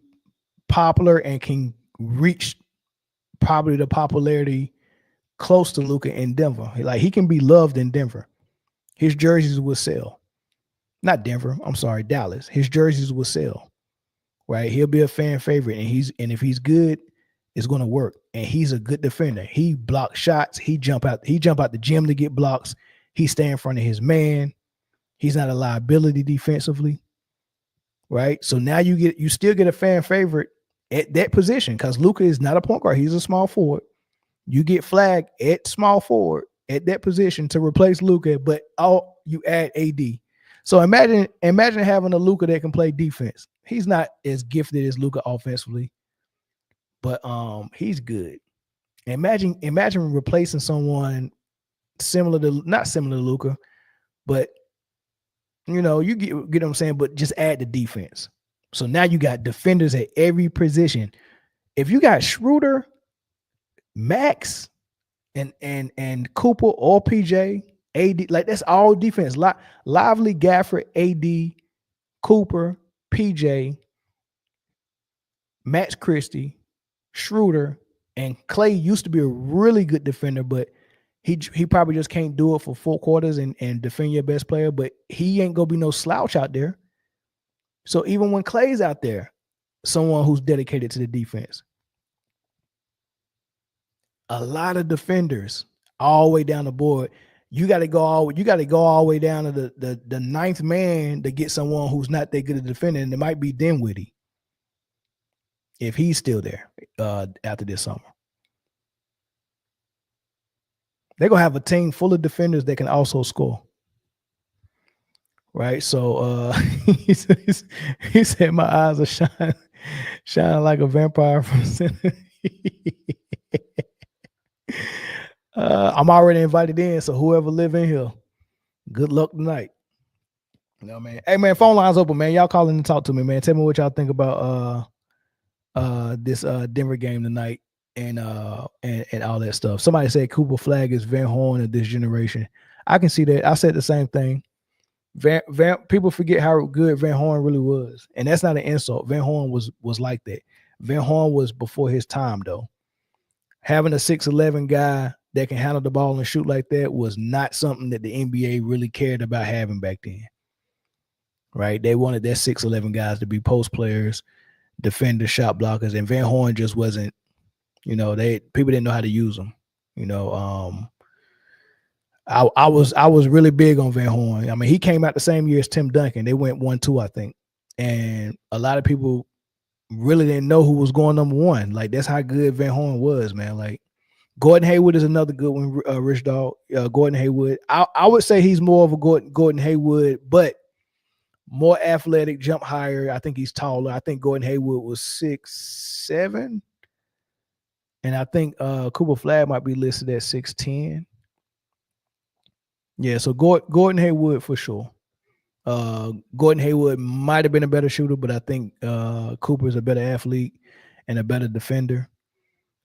popular and can reach probably the popularity close to Luka in Denver. Like, he can be loved in Denver. His jerseys will sell. Not Denver, I'm sorry, Dallas. His jerseys will sell. Right? He'll be a fan favorite, and if he's good, it's going to work. And he's a good defender. He blocks shots. He jump out the gym to get blocks. He stay in front of his man. He's not a liability defensively. Right? So now you still get a fan favorite at that position, because Luka is not a point guard. He's a small forward. You get Flag at small forward at that position to replace Luka, but you add AD. So imagine having a Luka that can play defense. He's not as gifted as Luka offensively, but he's good. Imagine replacing someone not similar to Luka, but you know, you get what I'm saying, but just add the defense. So now you got defenders at every position. If you got Schroeder, Max, and Cooper or PJ, AD, like, that's all defense. Lively, Gafford, AD, Cooper, PJ, Max Christie, Schroeder, and Clay used to be a really good defender, but he probably just can't do it for 4 quarters and defend your best player, but he ain't gonna be no slouch out there. So even when Clay's out there, someone who's dedicated to the defense. A lot of defenders all the way down the board. You got to go all the way down to the 9th man to get someone who's not that good at defending. And it might be Dinwiddie if he's still there after this summer. They're gonna have a team full of defenders that can also score. Right? So he said my eyes are shining like a vampire from center. I'm already invited in, so whoever live in here, good luck tonight. You know, man. Hey, man, phone lines open, man. Y'all call in and talk to me, man. Tell me what y'all think about this Denver game tonight and all that stuff. Somebody said Cooper Flag is Van Horn of this generation. I can see that. I said the same thing. People forget how good Van Horn really was, and that's not an insult. Van Horn was like that. Van Horn was before his time, though. Having a 6'11" guy that can handle the ball and shoot like that was not something that the NBA really cared about having back then. Right? They wanted their 6'11" guys to be post players, defenders, shot blockers, and Van Horn just wasn't. You know, people didn't know how to use them. You know, I was really big on Van Horn. I mean, he came out the same year as Tim Duncan. They went 1-2, I think, and a lot of people really didn't know who was going number 1. Like, that's how good Van Horn was, man. Like, Gordon Hayward is another good one, Rich Dog. Gordon Hayward. I would say he's more of a Gordon Hayward, but more athletic, jump higher. I think he's taller. I think Gordon Hayward was 6'7", and I think Cooper Flag might be listed at 6'10". Yeah, so Gordon Hayward for sure. Gordon Hayward might have been a better shooter, but I think Cooper's a better athlete and a better defender.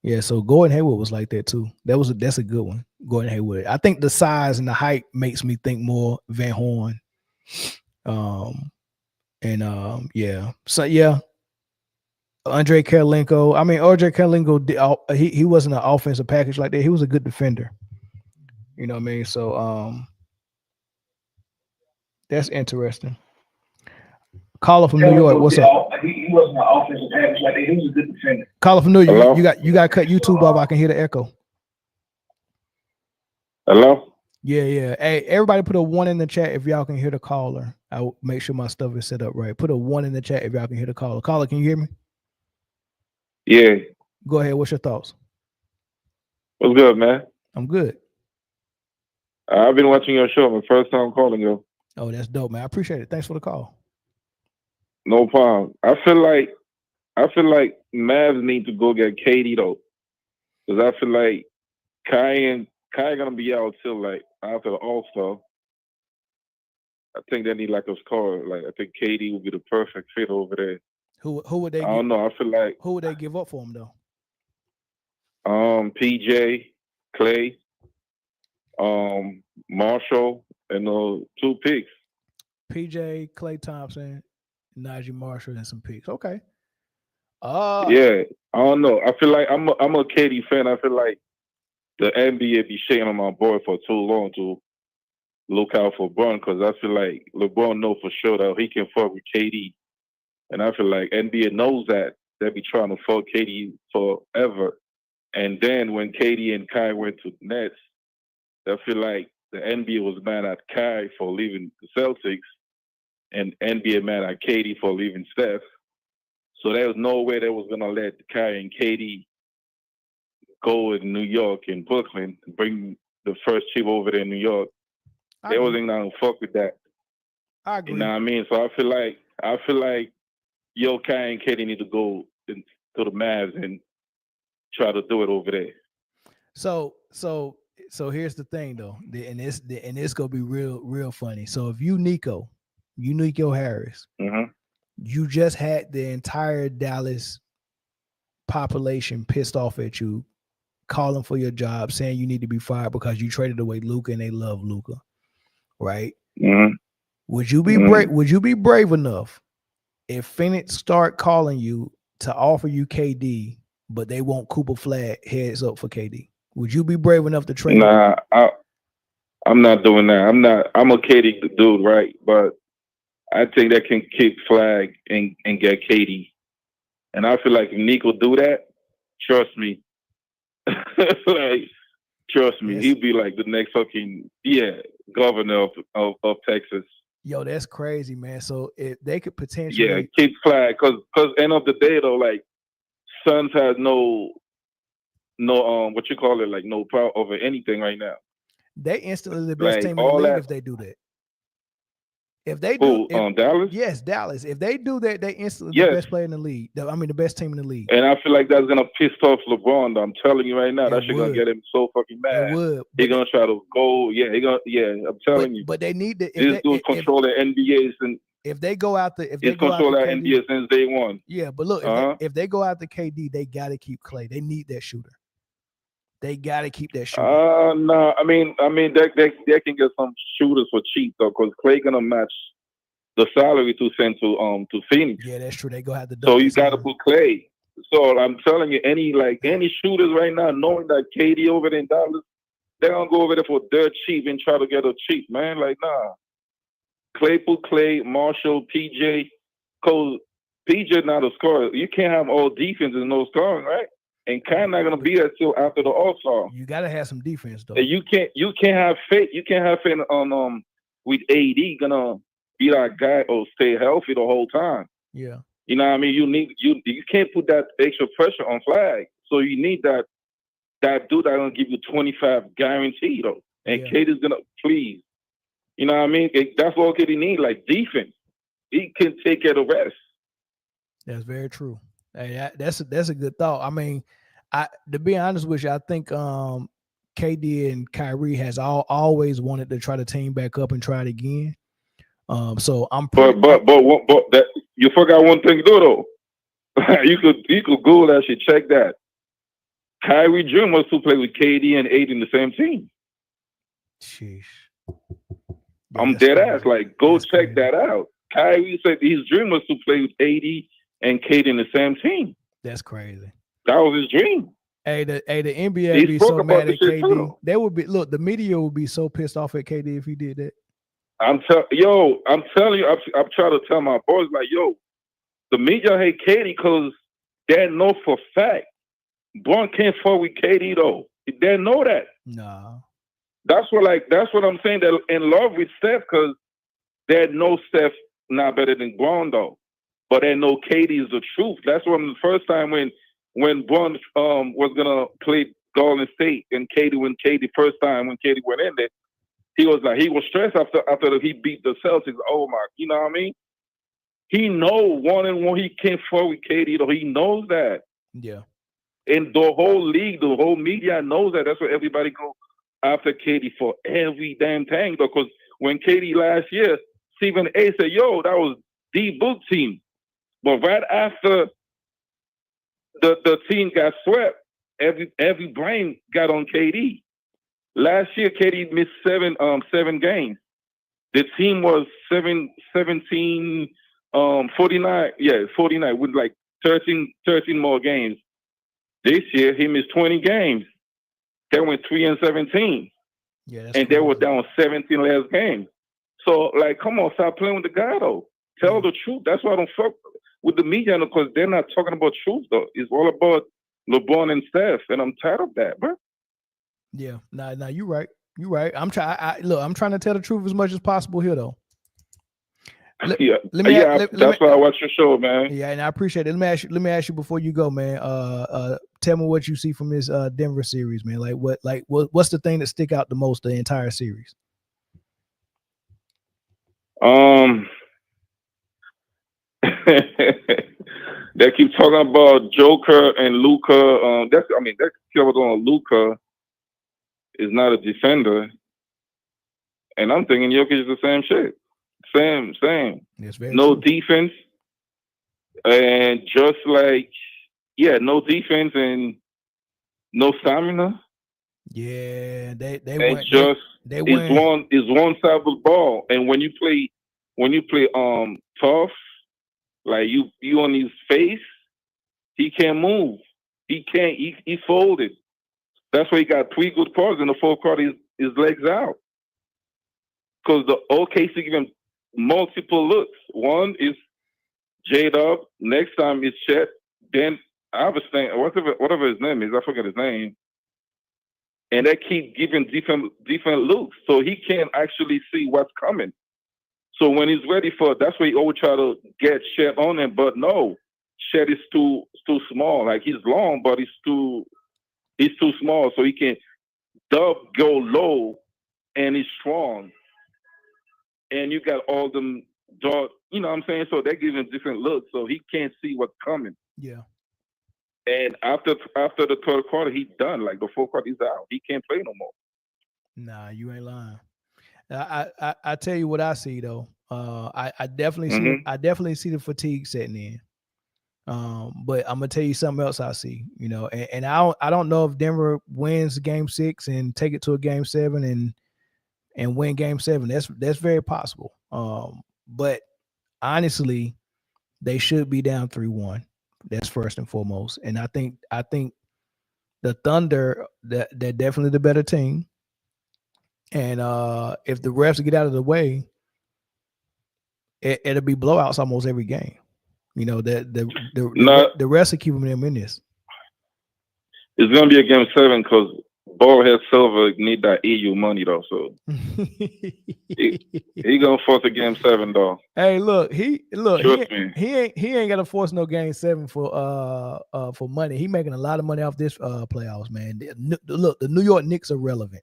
Yeah, so Gordon Hayward was like that too. That's a good one, Gordon Hayward. I think the size and the height makes me think more Van Horn. And so yeah, Andre Karolinko. I mean, Andre Karolinko, he wasn't an offensive package like that. He was a good defender. You know what I mean? So that's interesting. Caller from New York, what's up? He wasn't an offensive package like that. He was a good defender. Caller from New York, Hello? you got to cut YouTube off. I can hear the echo. Hello? Yeah. Hey, everybody put a 1 in the chat if y'all can hear the caller. I'll make sure my stuff is set up right. Put a 1 in the chat if y'all can hear the caller. Caller, can you hear me? Yeah. Go ahead. What's your thoughts? What's good, man? I'm good. I've been watching your show. My first time calling you. Oh, that's dope, man. I appreciate it. Thanks for the call. No problem. I feel like Mavs need to go get KD though, because I feel like Kai gonna be out till like after the All-Star. I think they need like a score. Like I think KD would be the perfect fit over there. Who would they? I don't know. I feel like who would they give up for him though? PJ, Clay, Marshall, and 2 picks. PJ, Clay Thompson, Najee Marshall, and some picks. Okay. Yeah, I don't know. I feel like I'm a KD fan. I feel like the NBA be shitting on my boy for too long to look out for LeBron, because I feel like LeBron know for sure that he can fuck with KD, and I feel like NBA knows that they be trying to fuck KD forever. And then when KD and Kai went to the Nets, I feel like the NBA was mad at Kai for leaving the Celtics, and NBA mad at KD for leaving Steph. So there was no way they was gonna let Kai and KD go in New York and Brooklyn, bring the first chip over there in New York. They wasn't gonna fuck with that. I agree. You know what I mean? So I feel like Yo Kai and KD need to go to the Mavs and try to do it over there. So here's the thing though, and this gonna be real funny. So if you Nico Harris, you just had the entire Dallas population pissed off at you, calling for your job, saying you need to be fired because you traded away Luka and they love Luka, right? Would you be brave enough if Phoenix start calling you to offer you KD, but they want Cooper Flag heads up for KD? Would you be brave enough to trade? Nah, I'm not doing that. I'm a KD dude, right? But I think they can kick Flag and get KD. And I feel like if Nico do that, trust me, trust me, he'd be like the next fucking governor of Texas. Yo, that's crazy, man. So if they could potentially kick Flag, because end of the day though, like Suns has no what you call it, like no power over anything right now. They instantly the best team in the league if they do that. If they do, Dallas? Yes, Dallas. If they do that, they instantly the best player in the league. I mean, the best team in the league. And I feel like that's gonna piss off LeBron. Though. I'm telling you right now, that shit gonna get him so fucking mad. It would. He's gonna try to go. I'm telling you. But they need to. This dude control the NBA since. If they go out the, he's control that NBA since day one. Yeah, but look, if they go out the KD, they got to keep Clay. They need that shooter. They got to keep that shooter. No, I mean, they can get some shooters for cheap though, because Clay gonna match the salary to send to Phoenix. Yeah, that's true. They go have to. So you got to put Clay. So I'm telling you, any shooters right now, knowing that KD over there in Dallas, they're gonna go over there for dirt cheap and try to get a cheap, man. Like nah. Clay, Marshall, PJ, cause PJ not a scorer. You can't have all defense and no scoring, right? And kind not gonna be there till after the All-Star. You gotta have some defense though. And you can't have faith. You can't have faith on with AD gonna be that guy or stay healthy the whole time. Yeah. You know what I mean? You can't put that extra pressure on Flag. So you need that dude that's gonna give you 25 guaranteed though. And KD's gonna please. You know what I mean? That's all KD need, like defense. He can take care of the rest. That's very true. Hey, that's a good thought. I mean, to be honest with you, I think KD and Kyrie has always wanted to try to team back up and try it again. So I'm but that you forgot one thing though. you could Google that shit, check that. Kyrie Jr. wants to play with KD and AD in the same team. Sheesh. I'm dead ass. Like, go check that out. Kyrie said his dream was to play with AD and KD in the same team. That's crazy. That was his dream. Hey, the NBA would be so mad at KD. Too. They would be the media would be so pissed off at KD if he did that. I'm telling you, I'm trying to tell my boys like, yo, the media hate KD because they know for fact Bron can't fall with KD though. They know that. No. That's what I'm saying. They're in love with Steph because they know Steph not better than Bron though, but they know KD is the truth. That's when the first time when Bron was gonna play Golden State and KD first time when KD went in there, he was stressed after he beat the Celtics. Oh my, you know what I mean? He knows 1-1 he can't fall with KD though. He knows that. Yeah. And the whole league, the whole media knows that. That's why everybody go after KD for every damn thing. Because when KD last year, Stephen A said, yo, that was the book team. But right after the team got swept, every brain got on KD. Last year, KD missed seven games. The team was 17, 49. Yeah, 49 with like 13 more games. This year, he missed 20 games. They went 3-17. Yeah, and crazy. They were down 17 last games. So, like, come on, stop playing with the guy, though. Tell the truth. That's why I don't fuck with the media, because they're not talking about truth, though. It's all about LeBron and Steph, and I'm tired of that, bro. Yeah, nah, you're right. You're right. I'm trying to tell the truth as much as possible here, though. That's why I watch your show, man. Yeah, and I appreciate it. Let me ask you before you go, man. Tell me what you see from this Denver series, man. What's the thing that stick out the most the entire series? They keep talking about Joker and Luka. They keep on Luka is not a defender, and I'm thinking Jokic is the same shit. Same. No true. Defense, and just like, no defense and no stamina. Yeah, they is one side of the ball, and when you play tough, like you on his face, he can't move. He can't. He folded. That's why he got 3 good quarters, and the 4th quarter his legs out. Because the OKC give him multiple looks. One is J-Dub. Next time is Chet. Then Iverson, whatever his name is, I forget his name. And they keep giving different looks, so he can't actually see what's coming. So when he's ready that's why he always try to get Chet on him, but no, Chet is too small. Like, he's long, but he's too small, so he can Dub go low, and he's strong. And you got all them dark, you know what I'm saying? So they give him different looks, so he can't see what's coming. Yeah. And after the 3rd quarter, he's done. Like, the 4th quarter, he's out. He can't play no more. Nah, you ain't lying. I tell you what I see though. I definitely see the fatigue setting in. But I'm gonna tell you something else I see. You know, and I don't know if Denver wins Game 6 and take it to a Game 7 and win Game 7. That's very possible. But honestly, they should be down 3-1. That's first and foremost. And I think the Thunder, they're definitely the better team. And if the refs get out of the way, it'll be blowouts almost every game. You know, the refs are keeping them in this. It's gonna be a Game 7 because Ballhead Silver need that EU money though, so he gonna force a Game 7 though. Hey, he ain't gotta force no Game 7 for money. He making a lot of money off this playoffs, man. Look, the New York Knicks are relevant,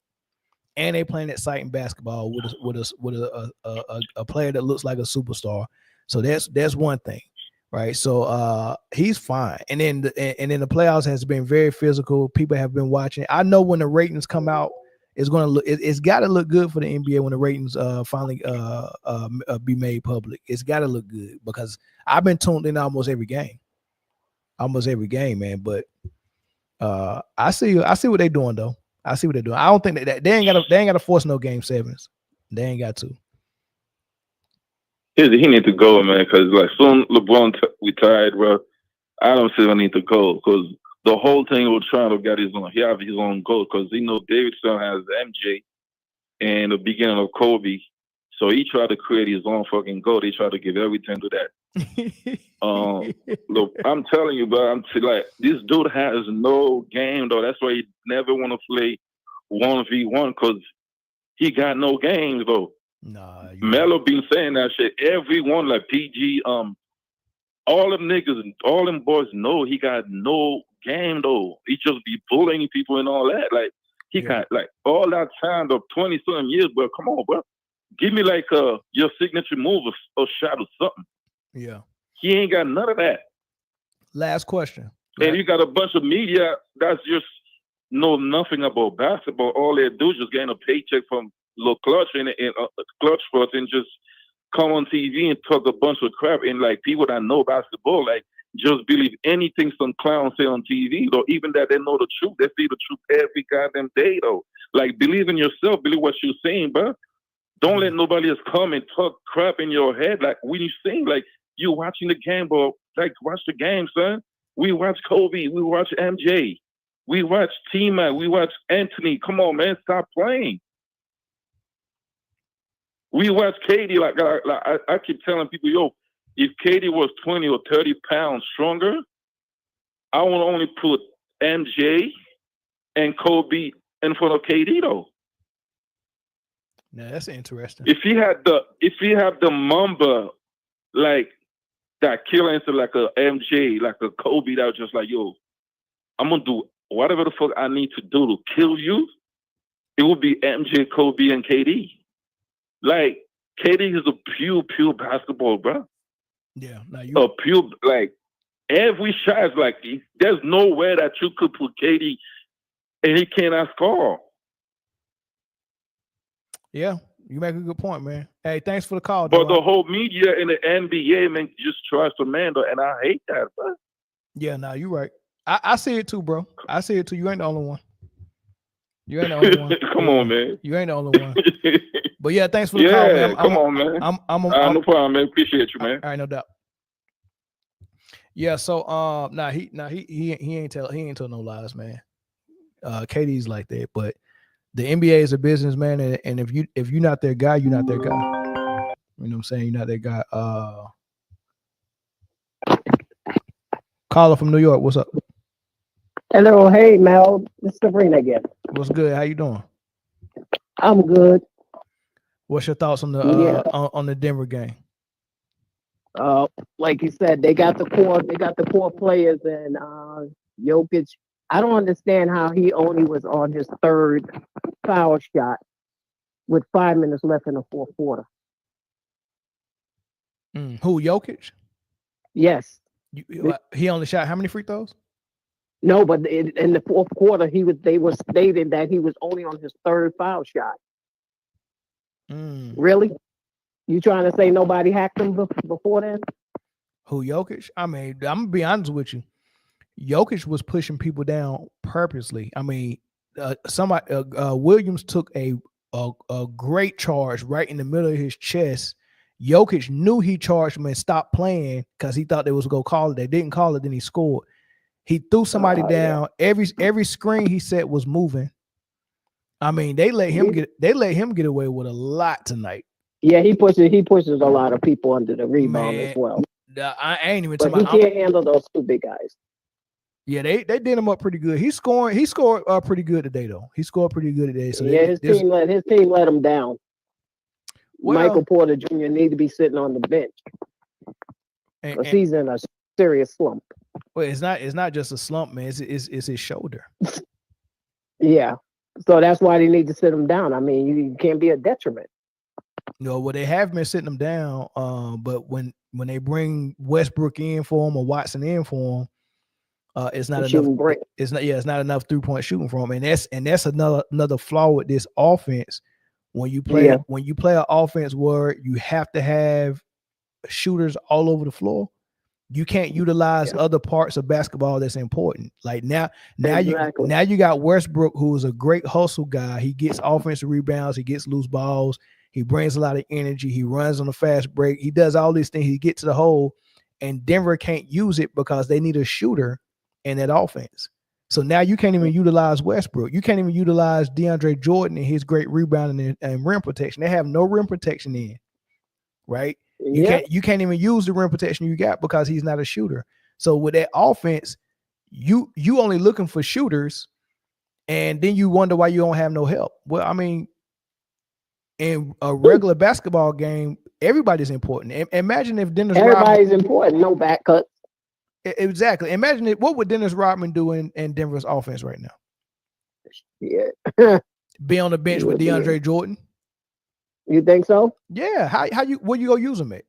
and they playing exciting basketball with a player that looks like a superstar. So that's one thing. Right, so he's fine, and then the playoffs has been very physical. People have been watching. I know when the ratings come out, it's got to look good for the NBA when the ratings finally be made public. It's got to look good because I've been tuned in almost every game, man. But I see what they're doing though. I see what they're doing. I don't think that they ain't got to force no Game 7s. They ain't got to. He need to go, man, because like soon LeBron retired, bro. Adam Silver need to go because the whole thing was trying to get his own. He have his own goal because Davidson has MJ and the beginning of Kobe, so he tried to create his own fucking goal. He tried to give everything to that. Look, I'm telling you, bro. Like this dude has no game though. That's why he never want to play 1v1 because he got no games though. Nah, Melo been saying that shit. Everyone like PG, all them niggas, all them boys know he got no game though. He just be bullying people and all that. Like he got like all that time of 20-something years, bro. Come on, bro. Give me like your signature move or shot or something. Yeah. He ain't got none of that. Last question. And you got a bunch of media that's just know nothing about basketball. All they do is just getting a paycheck from little clutch and clutch sports and just come on TV and talk a bunch of crap. And like people that know basketball, like just believe anything some clowns say on TV, though, even that they know the truth. They see the truth every goddamn day, though. Like believe in yourself, believe what you're saying, bro. Don't let nobody else come and talk crap in your head. Like when you sing, like you watching the game, bro. Like watch the game, son. We watch Kobe. We watch MJ. We watch T-Mac. We watch Anthony. Come on, man. Stop playing. We watch Katie. Like I keep telling people, yo, if Katie was 20 or 30 pounds stronger, I would only put MJ and Kobe in front of KD, though. Yeah, that's interesting. If he had the Mamba, like that killer into like a MJ, like a Kobe, that was just like, yo, I'm gonna do whatever the fuck I need to do to kill you. It would be MJ, Kobe, and KD. Like KD is a pure basketball, bro. Yeah, a pure like every shot is like there's nowhere that you could put KD and he cannot score. Yeah, you make a good point, man. Hey, thanks for the call. But the whole media in the NBA, man, just trust Amanda, and I hate that, bro. Yeah, nah, you're right. I see it too, bro. I see it too. You ain't the only one. You ain't the only one. Come on, man. You ain't the only one. But yeah, thanks for the call, man. Come on, man. No problem, man. Appreciate you, man. All right, no doubt. Yeah, so he ain't tell no lies, man. KD's like that, but the NBA is a business, man, and if you're not their guy, you're not their guy. You know what I'm saying? You're not their guy. Caller from New York, what's up? Hello, hey Mel, this is Sabrina again. What's good? How you doing? I'm good. What's your thoughts on the on the Denver game? Like you said, they got the core players, and Jokic. I don't understand how he only was on his third foul shot with 5 minutes left in the fourth quarter. Who, Jokic? Yes. He only shot how many free throws? No, but in the fourth quarter, they were stating that he was only on his third foul shot. Really? You trying to say nobody hacked him before then? Who, Jokic? I mean, I'm gonna be honest with you. Jokic was pushing people down purposely. I mean, Williams took a great charge right in the middle of his chest. Jokic knew he charged him and stopped playing because he thought they was gonna call it. They didn't call it. Then he scored. He threw somebody down. Yeah. Every screen he set was moving. I mean, they let him get away with a lot tonight. Yeah, he pushes a lot of people under the rebound as well. I ain't even. But he can't handle those two big guys. Yeah, they did him up pretty good. He scored pretty good today, though. He scored pretty good today. So yeah, his team let him down. Well, Michael Porter Jr. need to be sitting on the bench because he's in a serious slump. Well, it's not just a slump, man. It's his shoulder. Yeah, so that's why they need to sit him down. I mean, you can't be a detriment. No, well, they have been sitting him down. But when they bring Westbrook in for him or Watson in for him, it's not enough. It's not enough 3-point shooting for him, and that's another flaw with this offense. When you play an offense where you have to have shooters all over the floor, you can't utilize other parts of basketball that's important. Like now you got Westbrook, who is a great hustle guy. He gets offensive rebounds, he gets loose balls, He brings a lot of energy. He runs on a fast break. He does all these things. He gets to the hole, and Denver can't use it because they need a shooter in that offense. So now you can't even utilize Westbrook. You can't even utilize DeAndre Jordan and his great rebounding and rim protection. They have no rim protection in, right? You can't even use the rim protection you got because he's not a shooter. So with that offense, you only looking for shooters, and then you wonder why you don't have no help. Well, I mean, in a regular basketball game, everybody's important. Imagine if everybody's important, no back cuts. Exactly. Imagine it. What would Dennis Rodman do in Denver's offense right now? Yeah. Be on the bench with DeAndre Jordan. You think so? Yeah. Where you gonna use him at?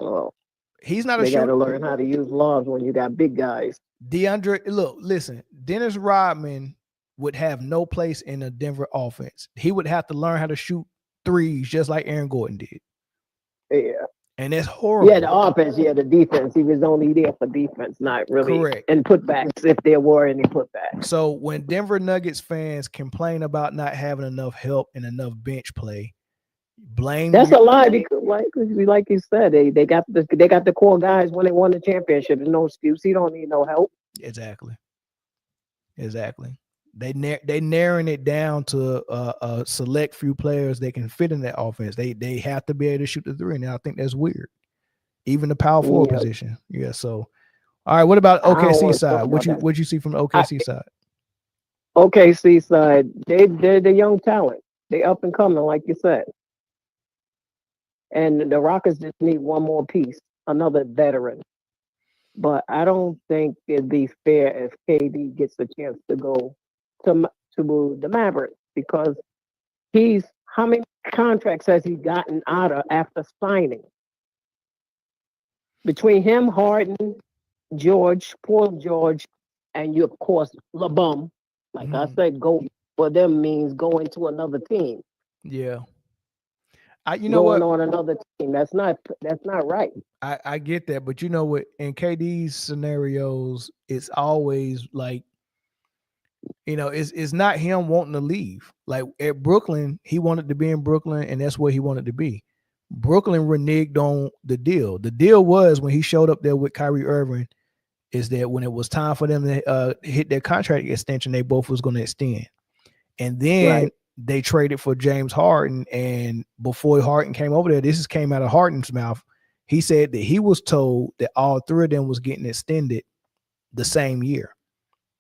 Oh, he's not a shooter. They got to learn how to use lobs when you got big guys. Listen. Dennis Rodman would have no place in the Denver offense. He would have to learn how to shoot threes just like Aaron Gordon did. Yeah. And that's horrible. Yeah, the offense, the defense. He was only there for defense, not really. Correct. And putbacks, if there were any putbacks. So when Denver Nuggets fans complain about not having enough help and enough bench play, that's a lie because, like you said, they got the core guys when they won the championship. There's no excuse. He don't need no help. Exactly. They narrowing it down to a select few players they can fit in that offense. They have to be able to shoot the three, and I think that's weird. Even the power forward position. Yeah. So, all right. What about OKC side? What you see from the OKC side? OKC side, they're the young talent. They up and coming, like you said. And the Rockets just need one more piece, another veteran. But I don't think it'd be fair if KD gets the chance to go to the Mavericks, because how many contracts has he gotten out of after signing? Between him, Harden, Paul George, and you, of course, LeBron. Like I said, go for them means going to another team. Yeah. Going on another team. That's not right. I get that, but you know what? In KD's scenarios, it's always like, it's not him wanting to leave. Like at Brooklyn, he wanted to be in Brooklyn, and that's where he wanted to be. Brooklyn reneged on the deal. The deal was when he showed up there with Kyrie Irving, is that when it was time for them to hit their contract extension, they both was going to extend. And then they traded for James Harden. And before Harden came over there, this came out of Harden's mouth. He said that he was told that all three of them was getting extended the same year.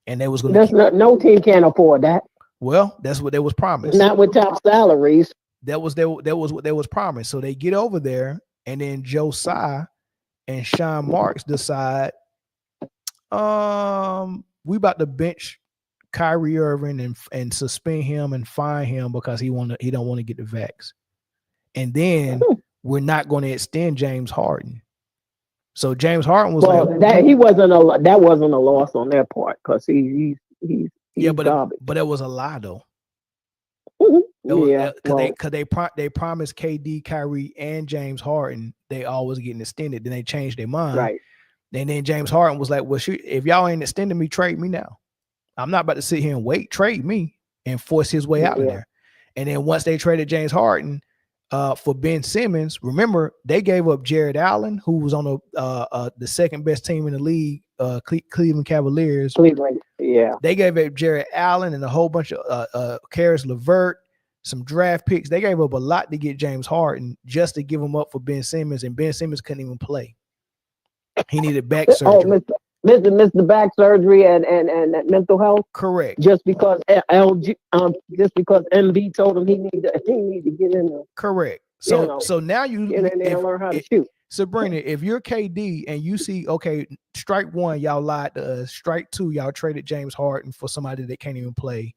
And they was going to no team can't afford that. Well, that's what they was promised. Not with top salaries. That was what they was promised. So they get over there, and then Josiah and Sean Marks decide, we about to bench Kyrie Irving and suspend him and fine him because he don't want to get the vax. And then we're not going to extend James Harden. So James Harden was that wasn't a loss on their part, because he's garbage. But it was a lie though. Because they promised KD, Kyrie, and James Harden they always getting extended. Then they changed their mind. Right. And then James Harden was like, well, shoot, if y'all ain't extending me, trade me now. I'm not about to sit here and wait. Trade me and force his way out of there. And then once they traded James Harden for Ben Simmons, remember, they gave up Jared Allen, who was on the second best team in the league, Cleveland Cavaliers. Cleveland, yeah. They gave up Jared Allen and a whole bunch of Karis LeVert, some draft picks. They gave up a lot to get James Harden just to give him up for Ben Simmons, and Ben Simmons couldn't even play. He needed back surgery. Mr. Back surgery and mental health. Correct. Just because MB told him he need to get in there. Correct. So now you get in there and learn how to shoot. Sabrina, if you're KD and you see, okay, strike one, y'all lied to us. Strike two, y'all traded James Harden for somebody that can't even play.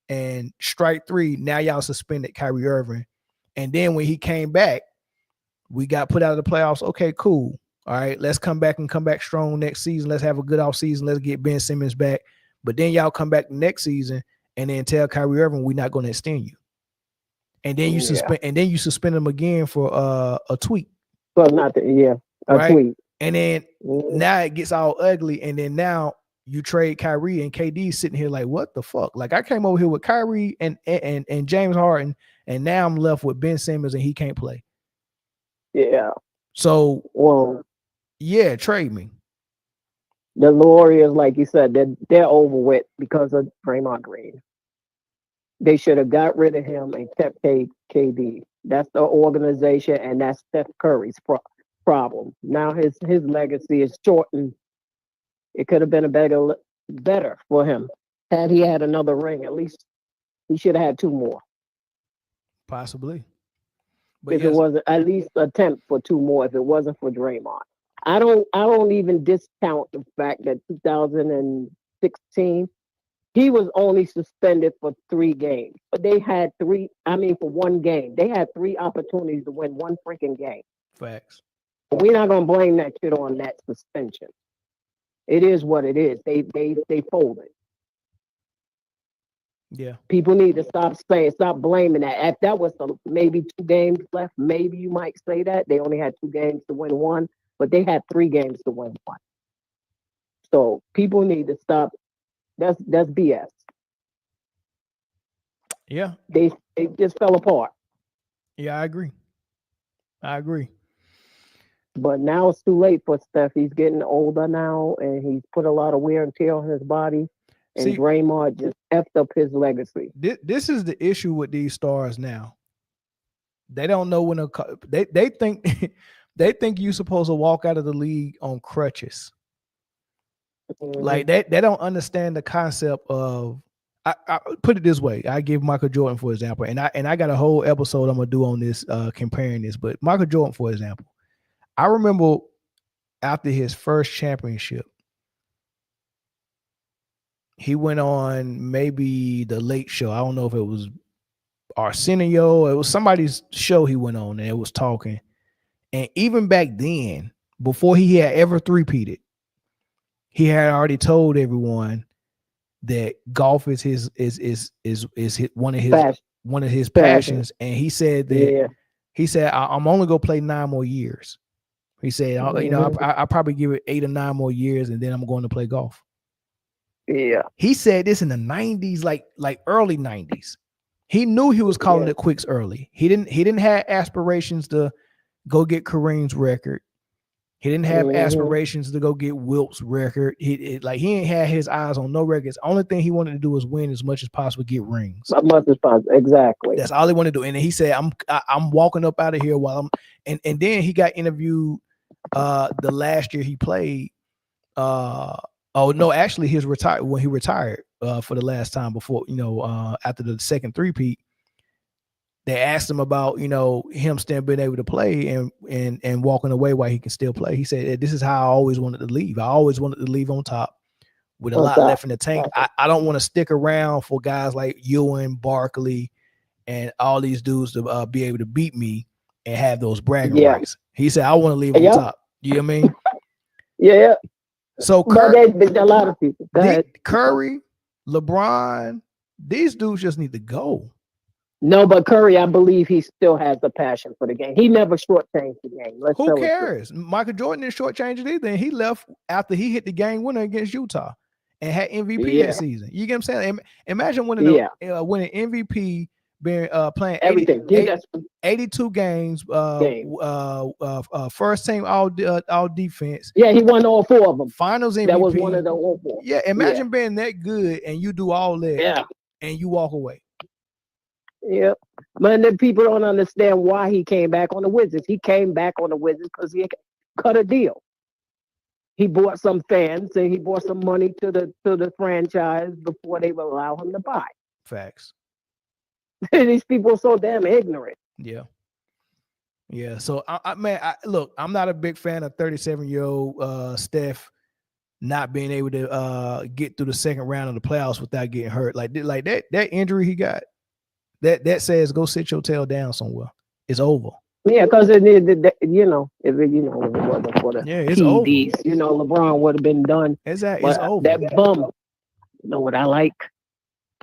And strike three, now y'all suspended Kyrie Irving. And then when he came back, we got put out of the playoffs. Okay, cool. All right, let's come back strong next season. Let's have a good offseason. Let's get Ben Simmons back. But then y'all come back next season and then tell Kyrie Irving we're not going to extend you. And then you suspend him again for a tweet. Well, not a right? tweet. And then now it gets all ugly. And then now you trade Kyrie and KD sitting here like, what the fuck? Like I came over here with Kyrie and James Harden, and now I'm left with Ben Simmons and he can't play. Yeah. So, well, yeah, trade me. The Warriors, like you said, they're over with because of Draymond Green. They should have got rid of him and kept KD. That's the organization, and that's Steph Curry's problem. Now his legacy is shortened. It could have been better for him had he had another ring. At least he should have had 2 more. Possibly. But if it wasn't at least attempt for 2 more, if it wasn't for Draymond. I don't even discount the fact that 2016 he was only suspended for 3 games, but they had for 1 game. They had 3 opportunities to win 1 freaking game. Facts. We're not gonna blame that shit on that suspension. It is what it is. They folded. Yeah. People need to stop blaming that. If that was maybe 2 games left, maybe you might say that. They only had 2 games to win 1, but they had 3 games to win 1. So people need to stop. That's BS. Yeah. They just fell apart. Yeah, I agree. But now it's too late for Steph. He's getting older now, and he's put a lot of wear and tear on his body. And Draymond just effed up his legacy. This is the issue with these stars now. They don't know when they think they think you're supposed to walk out of the league on crutches. Mm-hmm. Like they don't understand the concept of. I put it this way. I give Michael Jordan for example, and I got a whole episode I'm gonna do on this comparing this. But Michael Jordan, for example, I remember after his first championship, he went on maybe the Late Show. I don't know if it was Arsenio. It was somebody's show he went on and it was talking. And even back then, before he had ever three-peated, he had already told everyone that golf is one of his passions. And he said that I'm only gonna play 9 more years. He said, I'll probably give it 8 or 9 more years, and then I'm going to play golf. Yeah. He said this in the 90s, like early 90s. He knew he was calling it quits early. He didn't have aspirations to go get Kareem's record. He didn't have aspirations to go get Wilt's record. He ain't had his eyes on no records. Only thing he wanted to do was win as much as possible, get rings. As much as possible, exactly. That's all he wanted to do. And then he said, I'm walking up out of here while I'm and then he got interviewed the last year he played. Actually when he retired for the last time before, after the second three-peat, they asked him about, him still being able to play and walking away while he can still play. He said, this is how I always wanted to leave. I always wanted to leave on top with a lot left in the tank. I don't want to stick around for guys like Ewing, Barkley, and all these dudes to be able to beat me and have those bragging rights. He said, I want to leave on top. You know what I mean? Yeah. So a lot of people. Curry, LeBron, these dudes just need to go. No, but Curry, I believe he still has the passion for the game. He never shortchanged the game. Who cares? Michael Jordan didn't shortchange it either. And he left after he hit the game winner against Utah and had MVP that season. You get what I'm saying? Imagine winning MVP, being playing 82 games, first team all defense. Yeah, he won all 4 of them. Finals MVP. That was one of the all 4. Yeah, imagine being that good and you do all that and you walk away. Yeah, but then people don't understand why he came back on the Wizards. He came back on the Wizards because he cut a deal. He bought some fans and he bought some money to the franchise before they would allow him to buy. Facts. These people are so damn ignorant. Yeah. So look, I'm not a big fan of 37-year-old Steph not being able to get through the second round of the playoffs without getting hurt. Like that injury he got. That says go sit your tail down somewhere. It's over. Yeah, because if it wasn't for the it's TVs, over. LeBron would have been done. Exactly, it's over. That bum. You know what I like?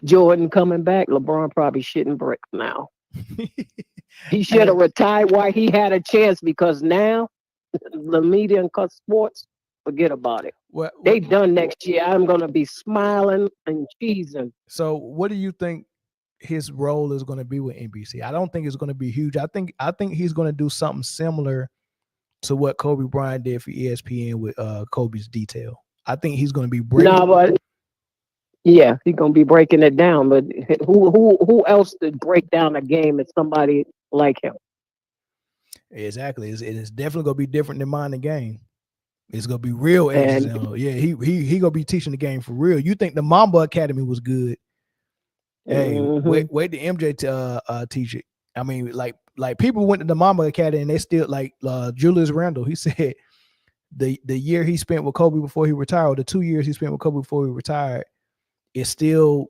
Jordan coming back. LeBron probably shitting bricks now. He should have retired while he had a chance because now the media and sports Forget about it. What They done next year. I'm gonna be smiling and cheesing. So, what do you think his role is going to be with NBC? I don't think it's going to be huge. I think he's going to do something similar to what Kobe Bryant did for ESPN with Kobe's Detail. I think he's going to be breaking. No, but yeah, he's gonna be breaking it down. But who else to break down a game is somebody like him? Exactly. It's definitely gonna be different than Mind the Game. It's gonna be real. And yeah, he gonna be teaching the game for real. You think the Mamba Academy was good? Hey, wait the MJ to teach it. I mean, like people went to the Mamba Academy and they still like Julius Randle. He said the year he spent with Kobe before he retired, or the 2 years he spent with Kobe before he retired, it still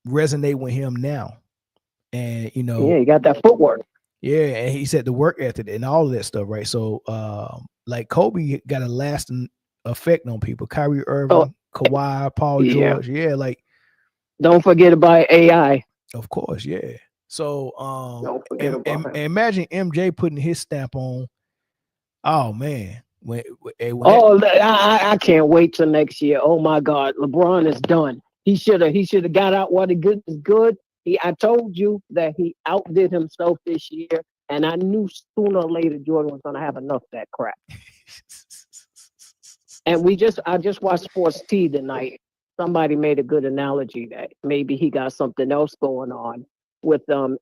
resonate with him now. And yeah, he got that footwork. Yeah, and he said the work ethic and all of that stuff, right? So, like Kobe got a lasting effect on people. Kyrie Irving, Kawhi, Paul George, yeah. Like, don't forget about AI. Of course, yeah. So, don't forget about and imagine MJ putting his stamp on. Oh man, I can't wait till next year. Oh my God, LeBron is done. He should have got out what good is good. I told you that he outdid himself this year, and I knew sooner or later Jordan was going to have enough of that crap. And I just watched Sports T tonight. Somebody made a good analogy that maybe he got something else going on with the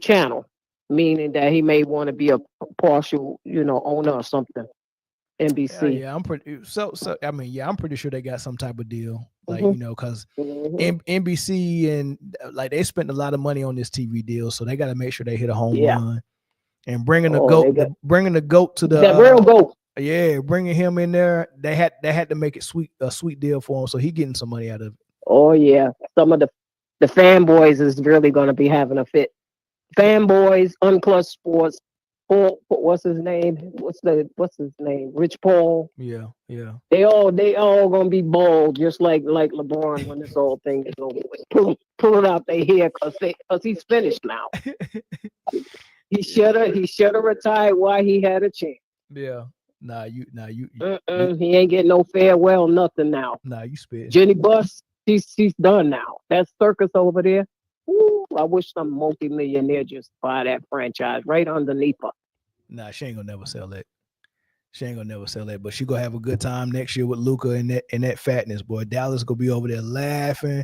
channel, meaning that he may want to be a partial, owner or something. NBC. Yeah, I'm pretty. So I mean, yeah, I'm pretty sure they got some type of deal, like because NBC and like they spent a lot of money on this TV deal, so they got to make sure they hit a home run. And bringing the goat to the real goat. Yeah, bringing him in there, they had to make it a sweet deal for him, so he getting some money out of it. Oh yeah, some of the fanboys is really going to be having a fit. Fanboys, Unclutch Sports. Paul, what's his name? What's his name? Rich Paul. Yeah. They all gonna be bald, just like LeBron when this whole thing is over with. Pulling out their hair because he's finished now. He should have retired while he had a chance. Yeah. You. He ain't getting no farewell, nothing now. You spit. Jenny Buss, she's done now. That circus over there. Ooh, I wish some multi-millionaire just buy that franchise right underneath her. She ain't gonna never sell that. But she gonna have a good time next year with Luka and that fatness, boy. Dallas gonna be over there laughing.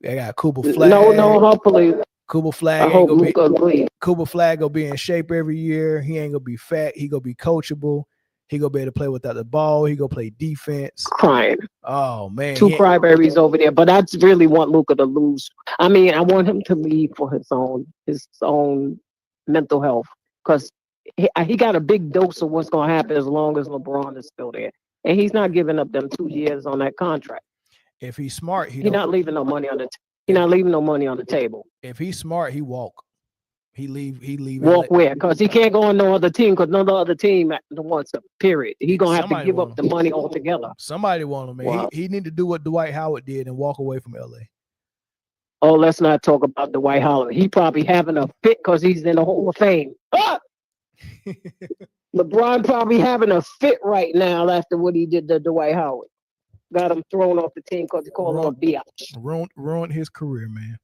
They got Cooper Flag. No, hopefully. Cooper Flag ain't Cooper Flag gonna be in shape every year. He ain't gonna be fat. He gonna be coachable. He gonna be able to play without the ball. He gonna play defense. Crying. Oh man, two cryberries over there. But I really want Luka to lose. I mean, I want him to leave for his own mental health, because he got a big dose of what's gonna happen as long as LeBron is still there, and he's not giving up them 2 years on that contract. If he's smart, he's not leaving no money on the table. If he's smart, he walk. He leave. Walk where? Because he can't go on no other team. Because no other team wants him. Period. He's gonna have to give up the money altogether. Somebody want him, man. Wow. He need to do what Dwight Howard did and walk away from LA. Oh, let's not talk about Dwight Howard. He probably having a fit because he's in the Hall of Fame. Ah! LeBron probably having a fit right now after what he did to Dwight Howard. Got him thrown off the team because he called him a bitch. Ruined his career, man.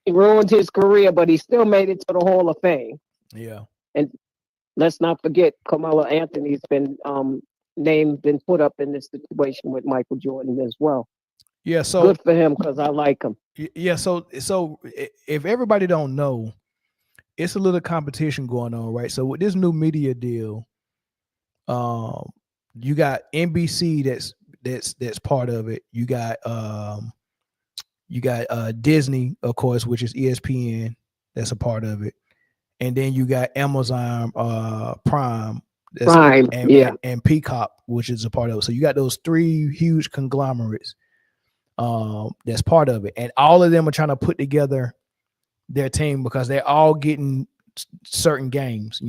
He ruined his career, but he still made it to the Hall of Fame. Yeah. And let's not forget, Carmelo Anthony's been put up in this situation with Michael Jordan as well. Yeah, so good for him because I like him. Yeah, so if everybody don't know, it's a little competition going on, right? So with this new media deal, you got NBC that's part of it. You got Disney, of course, which is ESPN, that's a part of it. And then you got Amazon Prime, and Peacock, which is a part of it. So you got those 3 huge conglomerates that's part of it. And all of them are trying to put together their team because they're all getting certain games.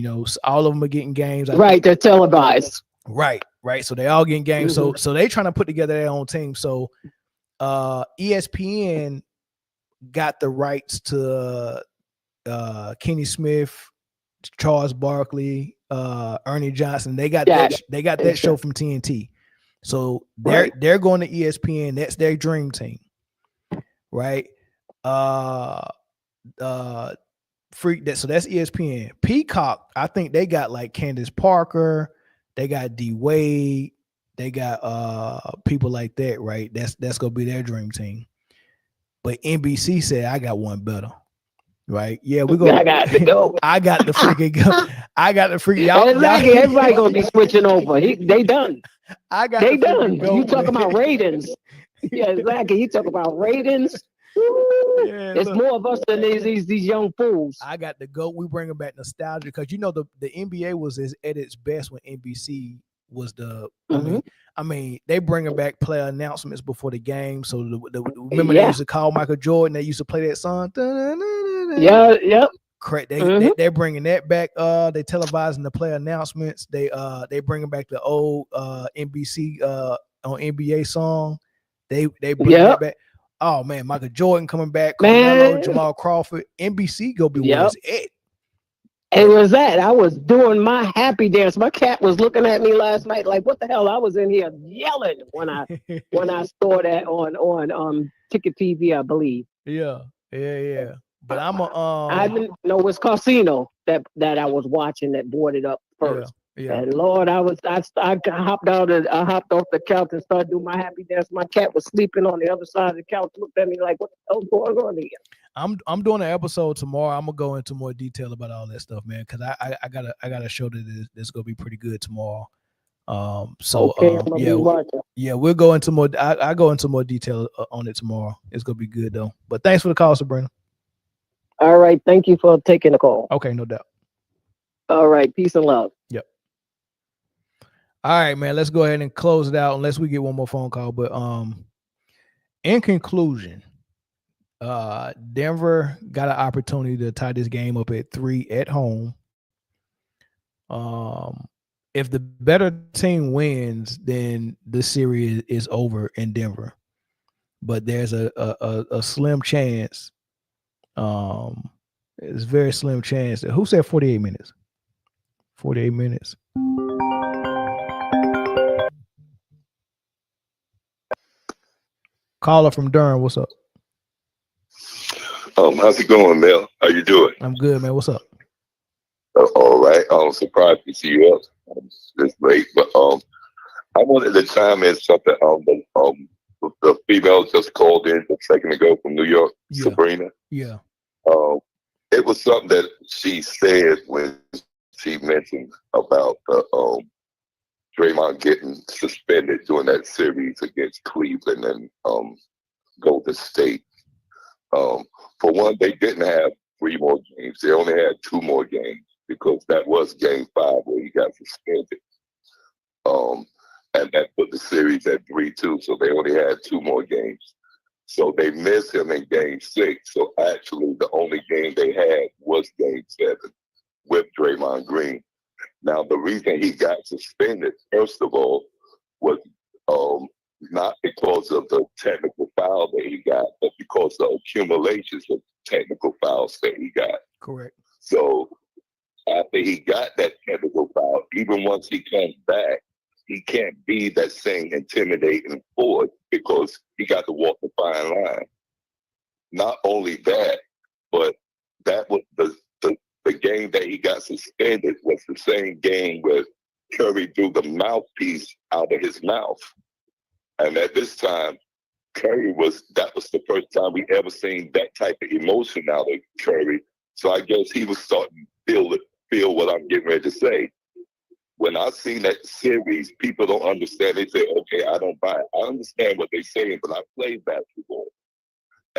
All of them are getting games. Right, they're televised. Right. So they all getting games. Mm-hmm. So they trying to put together their own team. So ESPN got the rights to Kenny Smith, Charles Barkley, Ernie Johnson. They got that show from TNT. So they're going to ESPN. That's their dream team, right? Freak that. So that's ESPN. Peacock, I think they got like Candace Parker. They got D Wade. They got people like that, right? That's gonna be their dream team. But NBC said I got one better. Right? Yeah, we're gonna. I got to go. I got the freaking go. I got the freaking. Exactly. Everybody gonna be switching over. They done. They done. You talking about ratings? Yeah, exactly. You talk about ratings. Yeah, it's more of us than these young fools. I got the GOAT. We bringing back nostalgia because the NBA was at its best when NBC was the. I mean, they bringing back player announcements before the game. So remember they used to call Michael Jordan. They used to play that song. Yeah, yep. Correct. They're bringing that back. They televising the player announcements. They bringing back the old NBC on NBA song. They bring that back. Oh man, Michael Jordan coming back. Carmelo, Jamal Crawford. NBC go be where it's at. It was that. I was doing my happy dance. My cat was looking at me last night like, what the hell? I was in here yelling when I saw that on Ticket TV, I believe. Yeah. But I didn't know it was Casino that I was watching that boarded up first. Yeah. And Lord, I hopped off the couch and started doing my happy dance. My cat was sleeping on the other side of the couch, looked at me like, what the hell's going on here? I'm doing an episode tomorrow. I'm gonna go into more detail about all that stuff, man, because I got a show that's gonna be pretty good tomorrow. We'll go into more. I go into more detail on it tomorrow. It's gonna be good though. But thanks for the call, Sabrina. All right, thank you for taking the call. Okay, no doubt. All right, peace and love. Yep. All right, man. Let's go ahead and close it out unless we get one more phone call. But in conclusion, Denver got an opportunity to tie this game up at 3 at home. If the better team wins, then the series is over in Denver. But there's a slim chance. It's a very slim chance. Who said 48 minutes? 48 minutes. Caller from Durant, what's up? How's it going, Mel? How you doing? I'm good, man. What's up? All right. I'm surprised to see you up this late, but I wanted to chime in something. The female just called in a second ago from New York, Sabrina. Yeah. It was something that she said when she mentioned about the Draymond getting suspended during that series against Cleveland and Golden State. For one, they didn't have 3 more games. They only had 2 more games because that was Game 5 where he got suspended. And that put the series at 3-2, so they only had 2 more games. So they missed him in Game 6. So actually, the only game they had was Game 7 with Draymond Green. Now, the reason he got suspended, first of all, was not because of the technical foul that he got, but because of the accumulations of technical fouls that he got. Correct. So after he got that technical foul, even once he comes back, he can't be that same intimidating force because he got to walk the fine line. Not only that, but that was the game that he got suspended was the same game where Curry threw the mouthpiece out of his mouth. And at this time, that was the first time we ever seen that type of emotion out of Curry. So I guess he was starting to feel what I'm getting ready to say. When I seen that series, people don't understand. They say, okay, I don't buy it. I understand what they're saying, but I play basketball.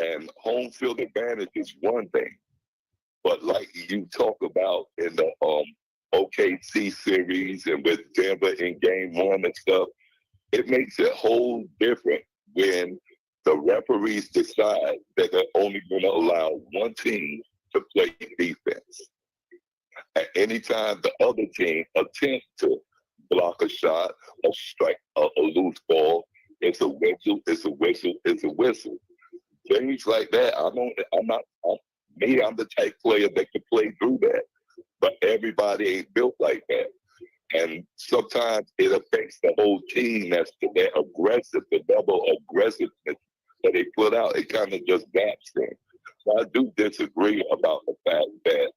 And home field advantage is one thing. But like you talk about in the OKC series and with Denver in Game 1 and stuff, it makes it whole different when the referees decide that they're only going to allow one team to play defense. At any time the other team attempts to block a shot, or strike a loose ball, it's a whistle, it's a whistle, it's a whistle. Things like that, I'm the type player that can play through that. but everybody ain't built like that. And sometimes it affects the whole team. That's that aggressive, the double aggressiveness that they put out. It kind of just gaps them. So I do disagree about the fact that,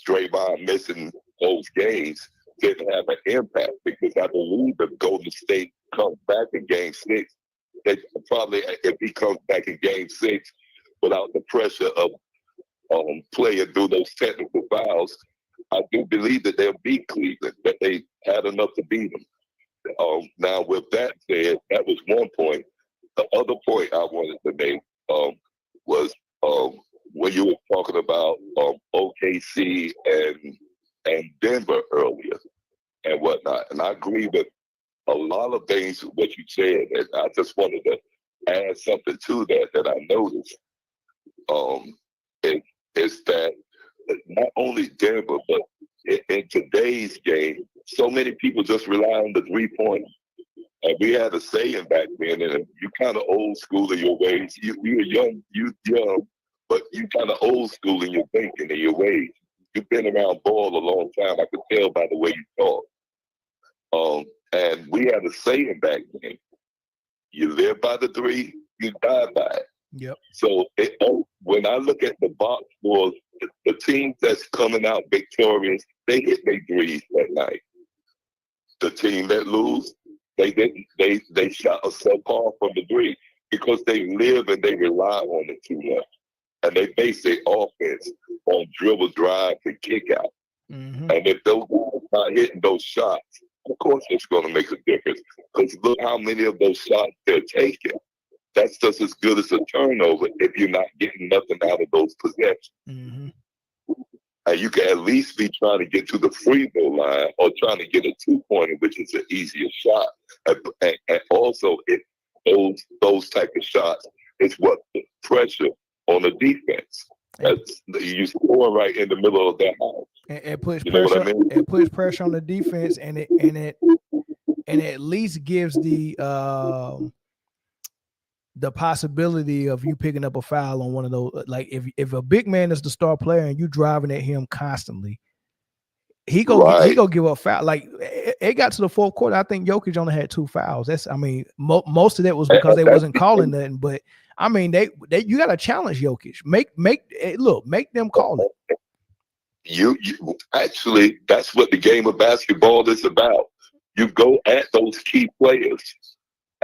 Draymond missing those games didn't have an impact, because I believe if Golden State comes back in Game 6, they probably, if he comes back in Game 6 without the pressure of playing through those technical fouls, I do believe that they'll beat Cleveland, that they had enough to beat them. Now, with that said, that was one point. The other point I wanted to make was when you were talking about OKC and Denver earlier and whatnot. And I agree with a lot of things what you said. And I just wanted to add something to that I noticed. Is that not only Denver, but in today's game, so many people just rely on the 3-point. And we had a saying back then, and you kind of old school in your ways. You were young, but you kind of old school in your thinking and your ways. You've been around ball a long time. I could tell by the way you talk. And we had a saying back then: you live by the 3, you die by it. Yep. So when I look at the box scores, the teams that's coming out victorious, they hit their threes that night. The team that lose, they shot a subpar from the 3 because they live and they rely on it too much. And they base their offense on dribble, drive, and kick out. Mm-hmm. And if those guys not hitting those shots, of course it's going to make a difference. Because look how many of those shots they're taking. That's just as good as a turnover if you're not getting nothing out of those possessions. Mm-hmm. And you can at least be trying to get to the free throw line or trying to get a 2-pointer, which is an easier shot. And also, those type of shots is what the pressure on the defense. You score right in the middle of that house. It puts pressure. I mean? It puts pressure on the defense, and it at least gives the possibility of you picking up a foul on one of those. Like if a big man is the star player and you driving at him constantly, he go give up foul. Like it got to the fourth quarter. I think Jokic only had 2 fouls. Most of that was because they wasn't calling nothing. But I mean, they you got to challenge Jokic. Make them call it. You actually, that's what the game of basketball is about. You go at those key players.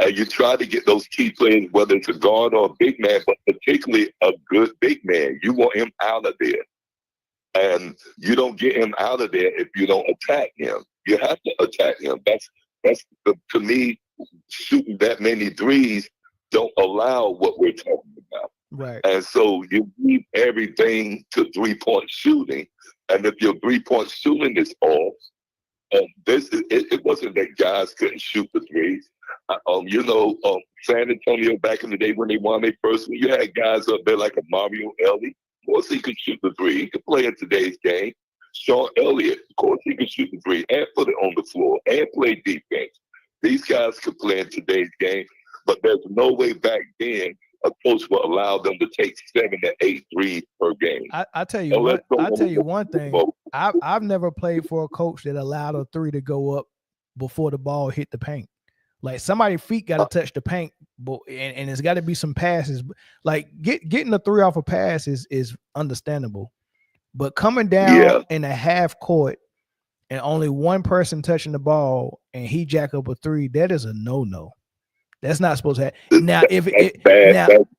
And you try to get those key players, whether it's a guard or a big man, but particularly a good big man. You want him out of there. And you don't get him out of there if you don't attack him. You have to attack him. That's to me, shooting that many threes don't allow what we're talking about. Right. And so you need everything to 3-point shooting. And if your 3-point shooting is off, it wasn't that guys couldn't shoot the threes. San Antonio back in the day when they won their first one, you had guys up there like a Mario Ellie. Of course he could shoot the 3. He could play in today's game. Sean Elliott, of course he could shoot the 3 and put it on the floor and play defense. These guys could play in today's game, but there's no way back then a coach will allow them to take 7 to 8 threes per game. I tell you one thing. I've never played for a coach that allowed a 3 to go up before the ball hit the paint. Like somebody's feet got to touch the paint, and it's got to be some passes. Like getting a 3 off a pass is understandable, but coming down in a half court and only one person touching the ball and he jack up a 3, that is a no. That's not supposed to happen. Now,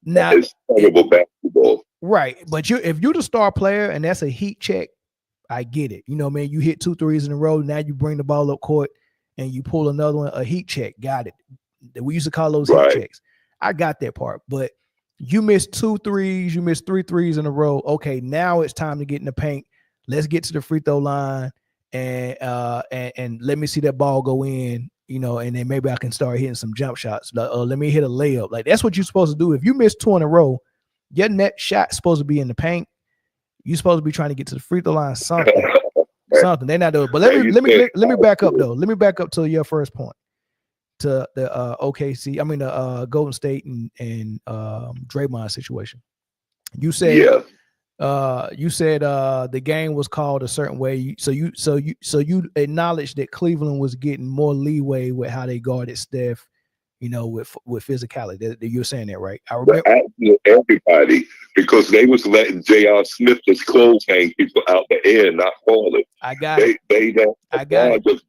that's terrible basketball. Right, but if you're the star player and that's a heat check, I get it. You know, man, you hit 2 threes in a row. Now you bring the ball up court and you pull another one, a heat check. Got it. We used to call those heat checks. I got that part. But you missed 2 threes, you missed 3 threes in a row. Okay, now it's time to get in the paint. Let's get to the free throw line and let me see that ball go in. You know, and then maybe I can start hitting some jump shots. Let me hit a layup. Like that's what you're supposed to do. If you miss 2 in a row, your net shot's supposed to be in the paint. You're supposed to be trying to get to the free throw line. Something. They're not doing. But let me back up though. Let me back up to your first point. To the OKC. I mean the Golden State and Draymond situation. You said You said the game was called a certain way. So you acknowledged that Cleveland was getting more leeway with how they guarded Steph, with physicality. You're saying that, right? I remember everybody, because they was letting J.R. Smith just close hang people out the air, not falling. I got it. I got it. Just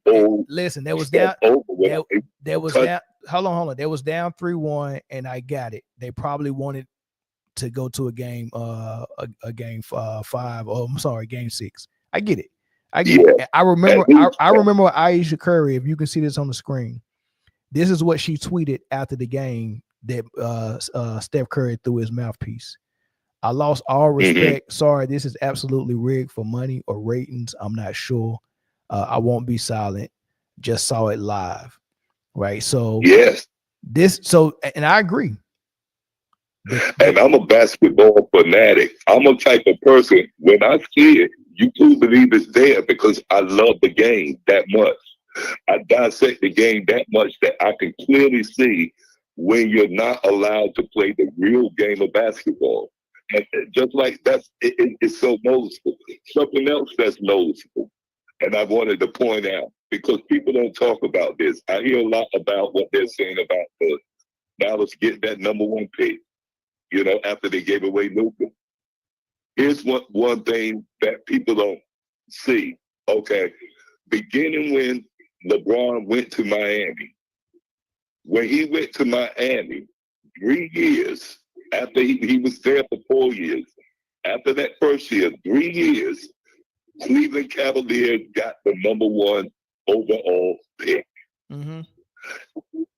listen, there was down. There was down. Hold on. There was down 3-1, and I got it. They probably wanted to go to a game, a game 5. Oh, I'm sorry, game 6. I get it. I remember. I remember Aisha Curry. If you can see this on the screen, this is what she tweeted after the game that Steph Curry threw his mouthpiece. I lost all respect. Mm-hmm. Sorry, this is absolutely rigged for money or ratings. I'm not sure. I won't be silent. Just saw it live. Right. So yes. And I agree. And I'm a basketball fanatic. I'm a type of person, when I see it, you do believe it's there because I love the game that much. I dissect the game that much that I can clearly see when you're not allowed to play the real game of basketball. And just like it's so noticeable. Something else that's noticeable, and I wanted to point out, because people don't talk about this. I hear a lot about what they're saying about the Dallas getting that number 1 pick, after they gave away Luka. Here's one thing that people don't see. Okay, beginning when LeBron went to Miami. When he went to Miami, 3 years after he was there for 4 years, after that first year, 3 years, Cleveland Cavaliers got the number 1 overall pick. Mm-hmm.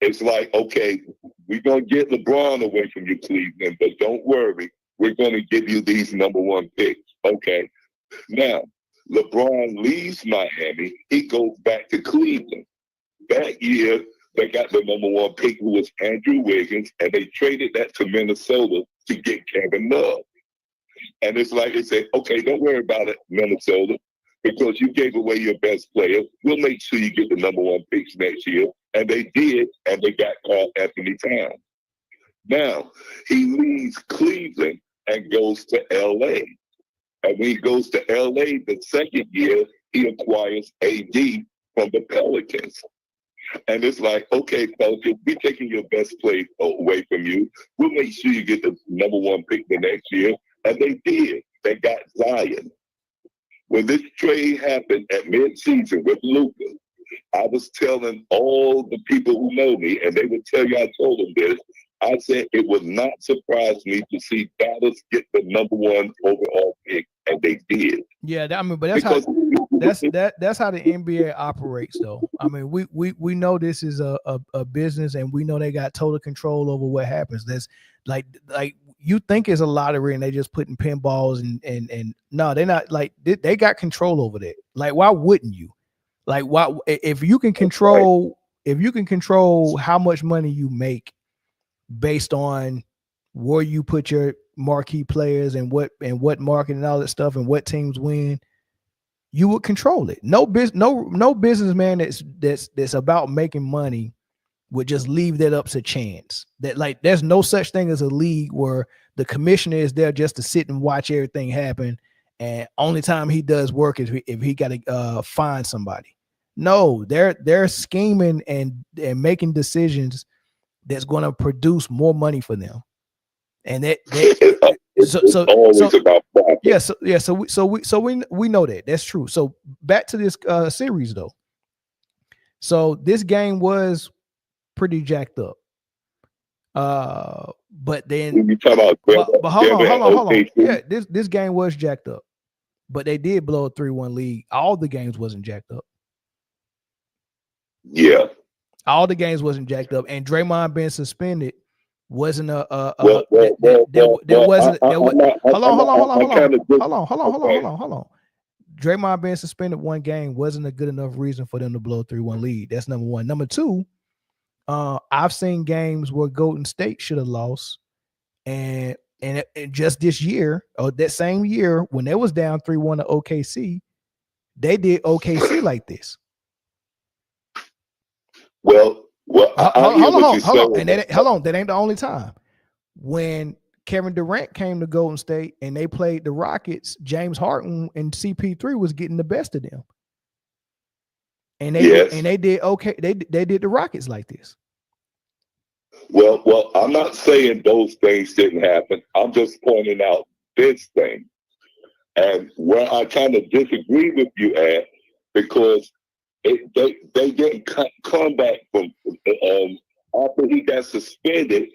It's like, okay, we're going to get LeBron away from you, Cleveland, but don't worry. We're going to give you these number 1 picks. Okay. Now, LeBron leaves Miami. He goes back to Cleveland. That year, they got the number 1 pick, who was Andrew Wiggins, and they traded that to Minnesota to get Kevin Love. And it's like they say, okay, don't worry about it, Minnesota, because you gave away your best player. We'll make sure you get the number 1 picks next year. And they did, and they got Karl Anthony Towns. Now, he leaves Cleveland and goes to L.A. And when he goes to L.A. the second year, he acquires AD from the Pelicans. And it's like, okay, Pelicans, we're taking your best player away from you. We'll make sure you get the number 1 pick the next year. And they did. They got Zion. When this trade happened at mid-season with Luka, I was telling all the people who know me, and they would tell you I told them this, I said it would not surprise me to see Dallas get the number 1 overall pick, and they did. Yeah, but that's how the NBA operates, though. I mean, we know this is a business, and we know they got total control over what happens. That's like you think it's a lottery, and they just putting pinballs and no, they're not. Like they got control over that. Like, why wouldn't you? Like, why if you can control how much money you make based on where you put your marquee players and what market and all that stuff and what teams win, you would control it. No businessman that's about making money would just leave that up to chance. That, like, there's no such thing as a league where the commissioner is there just to sit and watch everything happen, and only time he does work is if he got to find somebody. No, they're scheming and making decisions that's going to produce more money for them. And we know that. That's true. So back to this series though. So this game was pretty jacked up. But then you talk about but hold on. Yeah, this game was jacked up. But they did blow a 3-1 lead. All the games wasn't jacked up. Yeah. All the games wasn't jacked up, and Draymond being suspended wasn't hold on. Draymond being suspended 1 game wasn't a good enough reason for them to blow a 3-1 lead. That's number 1. Number 2, I've seen games where Golden State should have lost, and just this year, or that same year when they was down 3-1 to OKC, they did OKC like this. Well, hold on. And hold on. That ain't the only time. When Kevin Durant came to Golden State and they played the Rockets, James Harden and CP3 was getting the best of them. And they did okay. They did the Rockets like this. Well, I'm not saying those things didn't happen. I'm just pointing out this thing. And where I kind of disagree with you at, because they didn't come back from after he got suspended.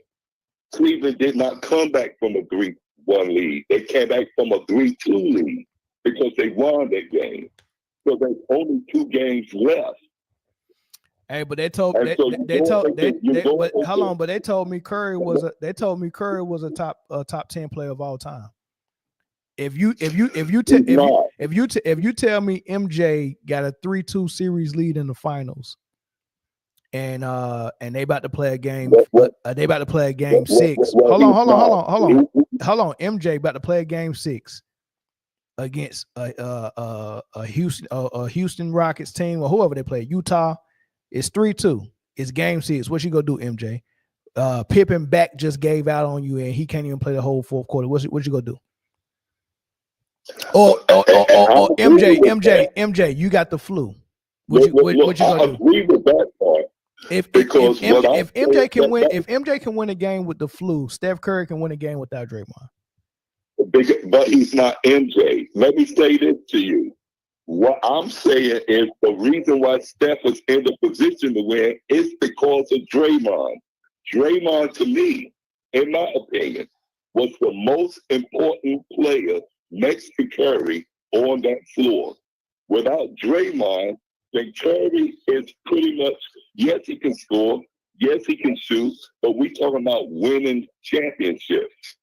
Cleveland did not come back from a 3-1 lead. They came back from a 3-2 lead because they won that game. So there's only 2 games left. Hey, but they told me Curry was a top 10 player of all time. If you tell me MJ got a 3-2 series lead in the finals, and they about to play a game, they about to play a game 6. Hold on. MJ about to play a game 6 against a Houston Rockets team or whoever they play, Utah. It's 3-2. It's game 6. What you gonna do, MJ? Pippen back just gave out on you, and he can't even play the whole fourth quarter. What you gonna do? Or MJ, you got the flu. What you gonna do? I agree with that part. If MJ can win a game with the flu, Steph Curry can win a game without Draymond. But he's not MJ. Let me say this to you. What I'm saying is the reason why Steph was in the position to win is because of Draymond. Draymond, to me, in my opinion, was the most important player next to Curry on that floor. Without Draymond, then Curry is pretty much, yes, he can score, yes, he can shoot, but we talking about winning championships.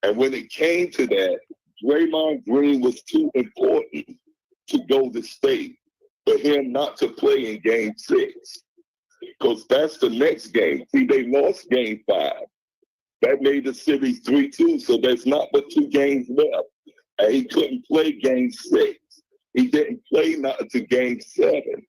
And when it came to that, Draymond Green was too important to go to state for him not to play in game 6. Because that's the next game. See, they lost game 5. That made the series 3-2, so there's not but 2 games left. And he couldn't play game 6. He didn't play not until game 7.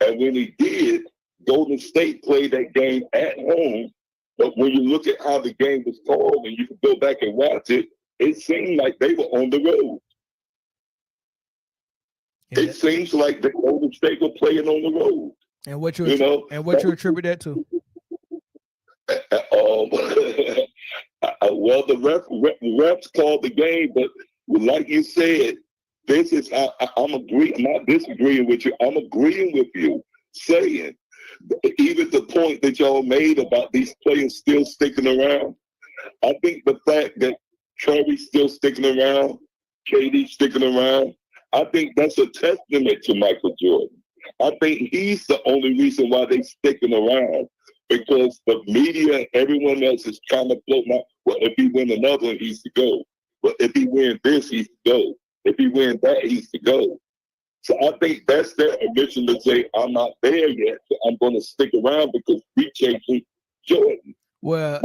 And when he did, Golden State played that game at home. But when you look at how the game was called and you can go back and watch it, it seemed like they were on the road. Yeah. It seems like the Golden State were playing on the road. And what you attribute that to? Well, the refs called the game, but like you said, this is I'm not disagreeing with you. I'm agreeing with you, saying even the point that y'all made about these players still sticking around. I think the fact that Curry's still sticking around, KD sticking around, I think that's a testament to Michael Jordan. I think he's the only reason why they're sticking around, because the media and everyone else is trying to float out. Well, if he win another one, he's to go. But if he win this, he's to go. If he win that, he's to go. So I think that's their admission to say, I'm not there yet, so I'm going to stick around because we chasing Jordan. Well,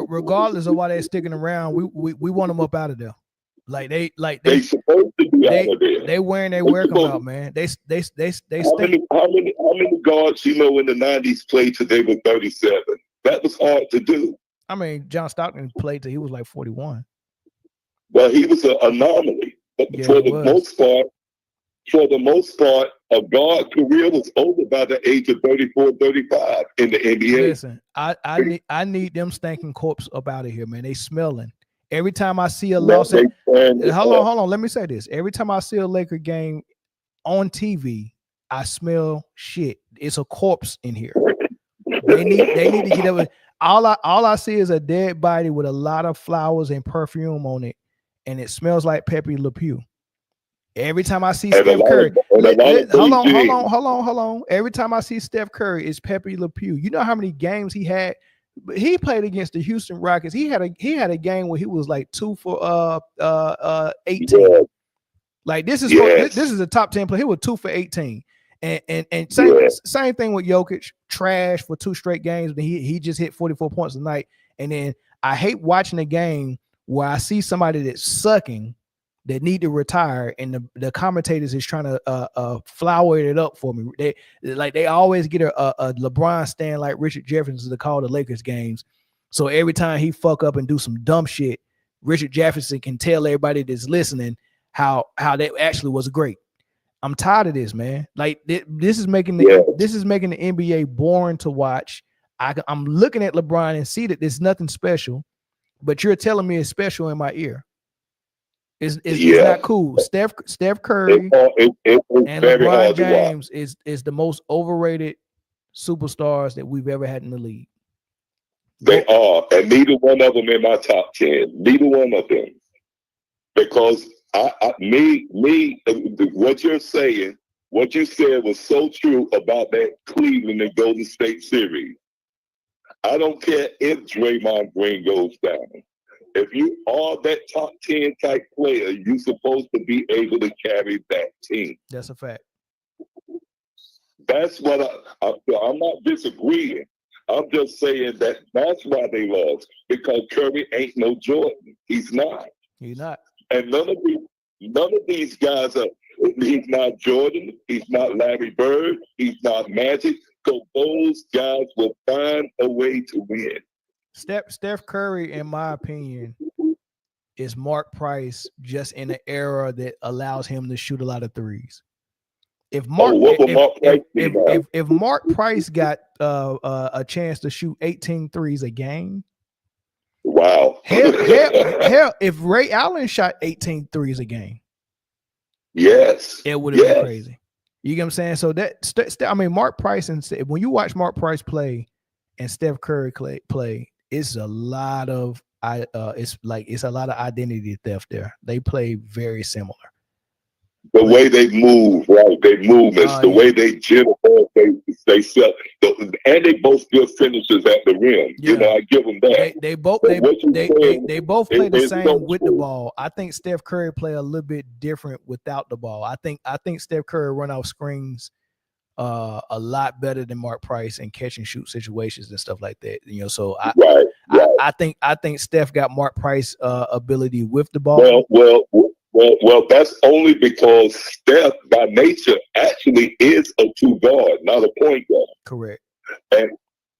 regardless of why they're sticking around, we want them up out of there. They supposed to be out of there. They wearing their wear come out, man. They how many guards in the 90s played till they were 37? That was hard to do. I mean, John Stockton played till he was like 41. Well, he was an anomaly. But yeah, for the most part, a guard career was over by the age of 34, 35 in the NBA. Listen, I need them stinking corpse up out of here, man. They smelling. Every time I see a loss, hold on. Let me say this. Every time I see a Laker game on TV, I smell shit. It's a corpse in here. They need to get up. All I see is a dead body with a lot of flowers and perfume on it, and it smells like Pepe Le Pew. Every time I see Steph Curry, hold on. Every time I see Steph Curry, it's Pepe Le Pew. You know how many games he had? He played against the Houston Rockets. He had a game where he was like 2 for 18. Yeah. Like this is a top 10 player. He was 2 for 18. And same thing with Jokic, trash for 2 straight games. But he just hit 44 points a night. And then I hate watching a game where I see somebody that's sucking that need to retire, and the commentators is trying to flower it up for me. They always get a LeBron stand like Richard Jefferson to call the Lakers games. So every time he fuck up and do some dumb shit, Richard Jefferson can tell everybody that's listening how that actually was great. I'm tired of this, man. Like this is making the NBA boring to watch. I'm looking at LeBron and see that there's nothing special, but you're telling me it's special in my ear. It's not cool. Steph Curry and LeBron James is the most overrated superstars that we've ever had in the league. They are, and neither one of them in my top 10. Neither one of them, because what you're saying, what you said was so true about that Cleveland and Golden State series. I don't care if Draymond Green goes down. If you are that top 10 type player, you're supposed to be able to carry that team. That's a fact. That's what I'm not disagreeing. I'm just saying that's why they lost, because Curry ain't no Jordan. He's not. He's not. And none of these guys are. He's not Jordan. He's not Larry Bird. He's not Magic. So those guys will find a way to win. Steph Curry, in my opinion, is Mark Price just in an era that allows him to shoot a lot of threes. If Mark Price got a chance to shoot 18 threes a game, wow. Hell, if Ray Allen shot 18 threes a game, yes, it would have been crazy. You get what I'm saying? So Mark Price, and when you watch Mark Price play and Steph Curry play, it's a lot of it's a lot of identity theft there. They play very similar. The way they move, right? They move. It's the way they jiggle. They sell, and they both good finishers at the rim. Yeah. You know, I give them that. They both play the same with the ball. I think Steph Curry play a little bit different without the ball. I think Steph Curry run off screens a lot better than Mark Price in catch and shoot situations and stuff like that. You know, so I think Steph got Mark Price ability with the ball. Well, that's only because Steph, by nature, actually is a two guard, not a point guard. Correct. And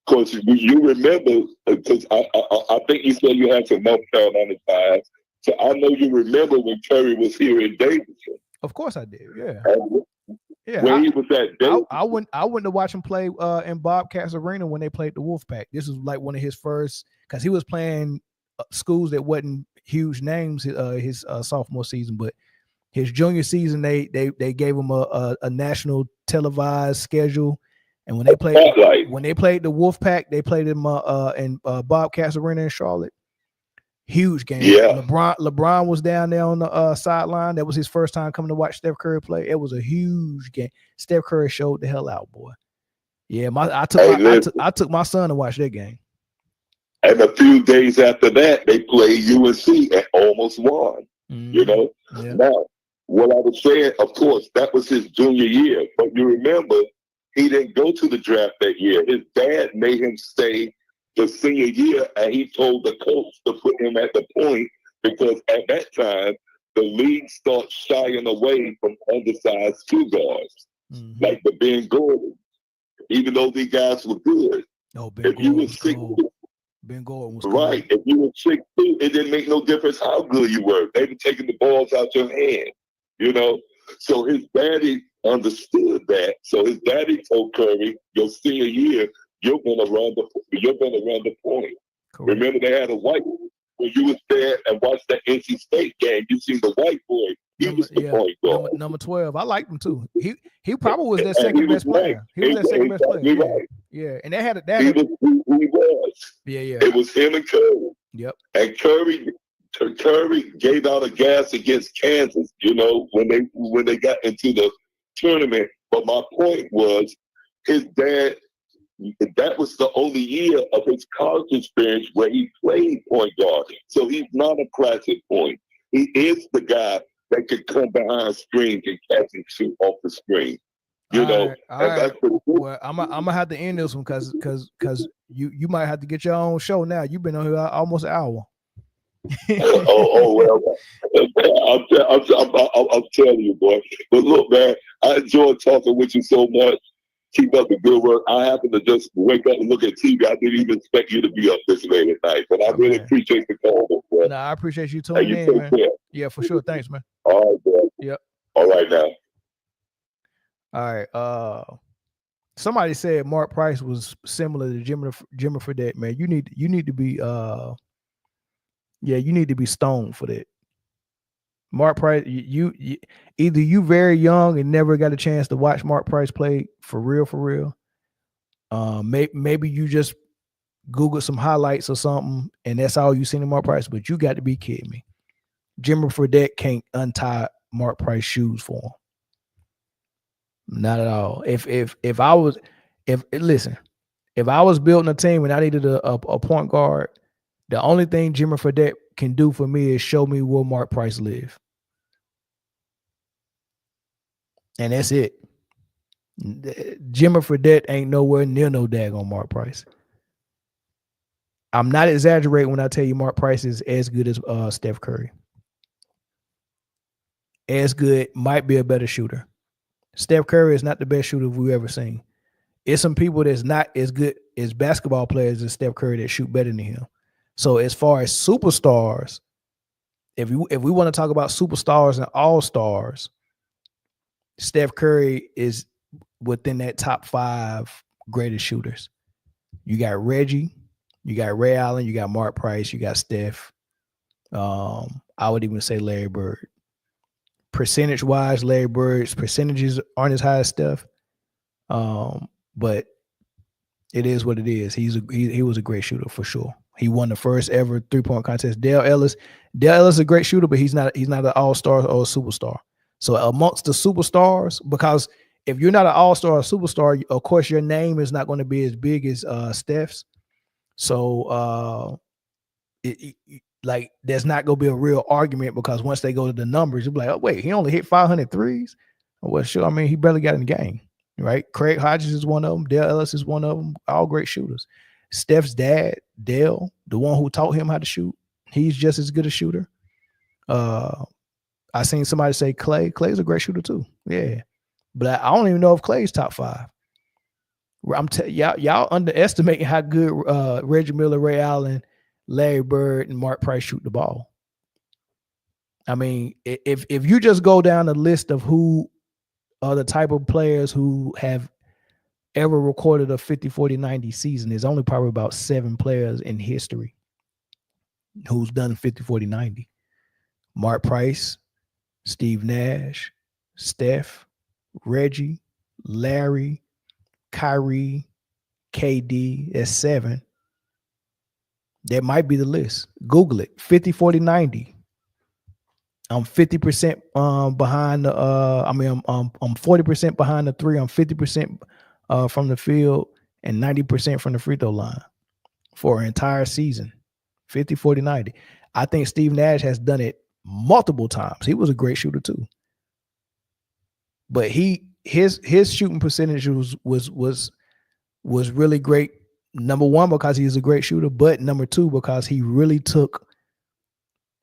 because you remember, because I think you said you had some North Carolina ties, so I know you remember when Curry was here in Davidson. Of course, I did. Yeah. When he was at Davidson, I went to watch him play in Bobcats Arena when they played the Wolfpack. This was like one of his first, because he was playing schools that wasn't huge names his sophomore season, but his junior season they gave him a national televised schedule, and when they played the Wolfpack, they played him in Bobcats Arena in Charlotte. Huge game. Yeah. LeBron was down there on the sideline. That was his first time coming to watch Steph Curry play. It was a huge game. Steph Curry showed the hell out, boy. Yeah, I took my son to watch that game. And a few days after that, they played UNC and almost won. You know? Yeah. Now, what I was saying, of course, that was his junior year. But you remember, he didn't go to the draft that year. His dad made him stay the senior year, and he told the coach to put him at the point because at that time, the league started shying away from undersized two guards, like the Ben Gordon, even though these guys were good. No, Ben Gordon was cool. Ben Gordon was right. If you were 6'2", it didn't make no difference how good you were. They were taking the balls out your hand, you know. So his daddy understood that. So his daddy told Curry, your senior year, you're gonna run the point. Cool. Remember, they had a white when you was there and watched the NC State game. You seen the white boy. He was the point guard. Number 12. I liked him too. He probably was their second best player. He was their second best player. Right. Yeah, and they had he was. Yeah. It was him and Curry. Yep. And Curry gave out a gas against Kansas, you know, when they got into the tournament. But my point was, his dad, that was the only year of his college experience where he played point guard. So he's not a classic point. He is the guy that could come behind screens and catch and shoot off the screen. You know, well, I'm gonna have to end this one because you might have to get your own show now. You've been on here almost an hour. Well, I'm telling you, boy. But look, man, I enjoyed talking with you so much. Keep up the good work. I happen to just wake up and look at TV. I didn't even expect you to be up this late at night, but I really appreciate the call. No, I appreciate you tuning in, man. Care. Yeah, for sure. Thanks, man. All right, bro. Yep. All right now. All right. Somebody said Mark Price was similar to Jimmy Fredette, man. You need to be you need to be stoned for that. Mark Price, you either you very young and never got a chance to watch Mark Price play for real. Maybe you just Google some highlights or something, and that's all you seen in Mark Price. But you got to be kidding me. Jimmy Fredette can't untie Mark Price shoes for him. Not at all. If I was building a team and I needed a point guard, the only thing Jimmy Fredette can do for me is show me where Mark Price live. And that's it. Jimmy Fredette ain't nowhere near no daggone Mark Price. I'm not exaggerating when I tell you Mark Price is as good as Steph Curry. As good, might be a better shooter. Steph Curry is not the best shooter we've ever seen. It's some people that's not as good as basketball players as Steph Curry that shoot better than him. So as far as superstars, if we want to talk about superstars and all-stars, Steph Curry is within that top 5 greatest shooters. You got Reggie, you got Ray Allen, you got Mark Price, you got Steph. I would even say Larry Bird. Percentage-wise, Larry Bird's percentages aren't as high as Steph, but it is what it is. He was a great shooter for sure. He won the first ever 3-point contest. Dale Ellis is a great shooter, but he's not an all-star or a superstar. So amongst the superstars, because if you're not an all-star or a superstar, of course your name is not going to be as big as Steph's. So like there's not going to be a real argument, because once they go to the numbers, you'll be like, oh wait, he only hit 500 threes. Well, sure. I mean, he barely got in the game, right? Craig Hodges is one of them. Dale Ellis is one of them. All great shooters. Steph's dad, Dale, the one who taught him how to shoot, he's just as good a shooter. I seen somebody say Clay. Clay's a great shooter too. Yeah. But I don't even know if Clay's top 5. Y'all underestimating how good Reggie Miller, Ray Allen, Larry Bird, and Mark Price shoot the ball. I mean, if you just go down the list of who are the type of players who have ever recorded a 50, 40, 90 season, there's only probably about 7 players in history who's done 50, 40, 90. Mark Price, Steve Nash, Steph, Reggie, Larry, Kyrie, KD, that's 7. That might be the list. Google it. 50, 40, 90. I'm 50% behind the I'm 40% behind the 3. I'm 50% from the field and 90% from the free throw line for an entire season. 50, 40, 90. I think Steve Nash has done it multiple times. He was a great shooter too. But his shooting percentage was really great. Number one, because he's a great shooter, but number 2, because he really took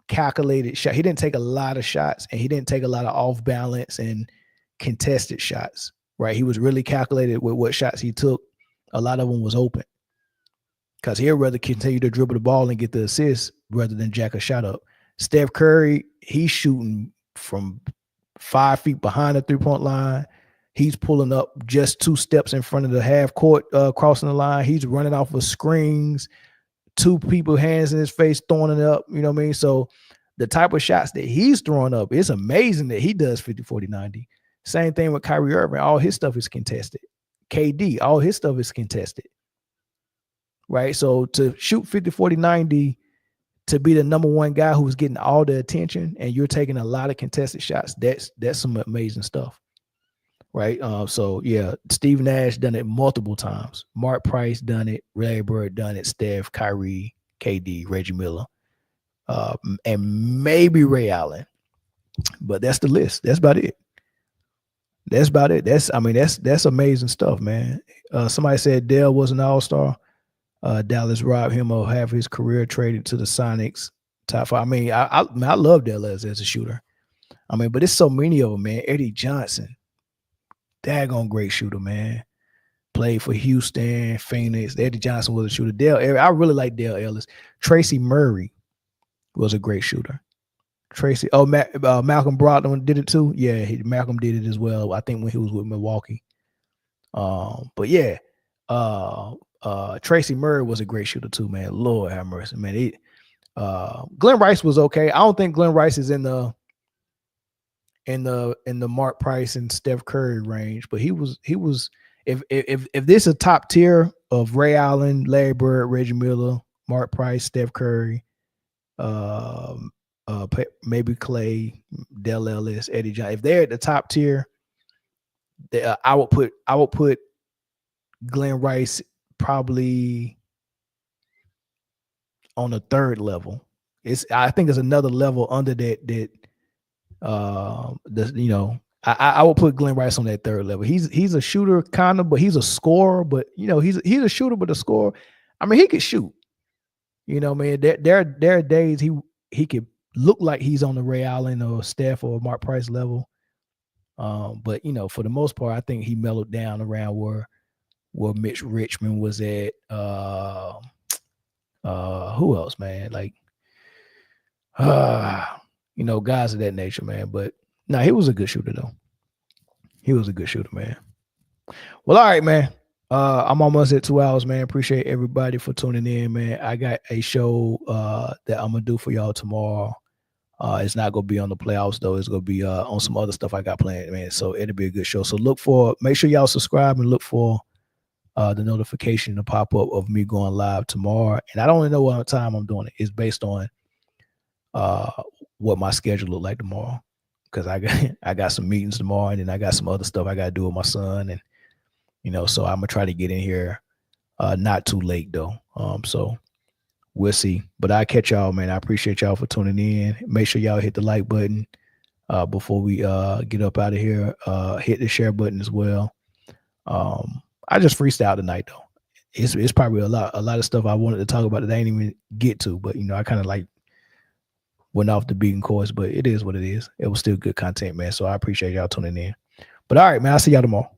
calculated shot. He didn't take a lot of shots, and he didn't take a lot of off balance and contested shots, right? He was really calculated with what shots he took. A lot of them was open, because he'd rather continue to dribble the ball and get the assist rather than jack a shot up. Steph Curry, he's shooting from 5 feet behind the 3-point line. He's pulling up just 2 steps in front of the half court, crossing the line. He's running off of screens, 2 people hands in his face, throwing it up. You know what I mean? So the type of shots that he's throwing up, it's amazing that he does 50, 40, 90. Same thing with Kyrie Irving. All his stuff is contested. KD, all his stuff is contested. Right? So to shoot 50, 40, 90, to be the number 1 guy who's getting all the attention and you're taking a lot of contested shots, that's some amazing stuff. Right. So yeah, Steve Nash done it multiple times. Mark Price done it. Larry Bird done it. Steph, Kyrie, KD, Reggie Miller, and maybe Ray Allen. But that's the list. That's about it. That's amazing stuff, man. Somebody said Dale was an all-star. Dallas robbed him of half his career, traded to the Sonics. Top 5. I mean, I love Dale as a shooter. But it's so many of them, man. Eddie Johnson. Daggone great shooter, man. played for Houston, Phoenix. Eddie Johnson was a shooter. I really like Dale Ellis. Tracy Murray was a great shooter. Malcolm Brogdon did it too. Yeah, Malcolm did it as well. I think when he was with Milwaukee. But yeah, Tracy Murray was a great shooter too, man. Lord have mercy, man. Glenn Rice was okay. I don't think Glenn Rice is in the Mark Price and Steph Curry range, but he was if this is a top tier of Ray Allen, Larry Bird, Reggie Miller, Mark Price, Steph Curry, maybe Clay, Dale Ellis, Eddie Johnson. If they're at the top tier, I would put Glenn Rice probably on the third level. I think it's another level under that. I would put Glenn Rice on that third level. He's a shooter kind of, but he's a scorer. But he's a shooter, but a scorer. I mean, he could shoot. Man, there are days he could look like he's on the Ray Allen or Steph or Mark Price level. But for the most part, I think he mellowed down around where Mitch Richmond was at. Who else, man? Like, guys of that nature, man. But no, he was a good shooter though. He was a good shooter, man. Well, all right, man. I'm almost at 2 hours, man. Appreciate everybody for tuning in, man. I got a show that I'm gonna do for y'all tomorrow. It's not gonna be on the playoffs though. It's gonna be on some other stuff I got planned, man. So it'll be a good show. So make sure y'all subscribe and look for the notification to pop up of me going live tomorrow. And I don't even know what time I'm doing it. It's based on what my schedule look like tomorrow, because I got some meetings tomorrow, and then I got some other stuff I got to do with my son, and so I'm gonna try to get in here not too late though. So we'll see. But I catch y'all, man. I appreciate y'all for tuning in. Make sure y'all hit the like button before we get up out of here. Hit the share button as well. I just freestyle tonight though. It's probably a lot of stuff I wanted to talk about that I didn't even get to, but I kind of like went off the beaten course, but it is what it is. It was still good content, man. So I appreciate y'all tuning in. But all right, man, I'll see y'all tomorrow.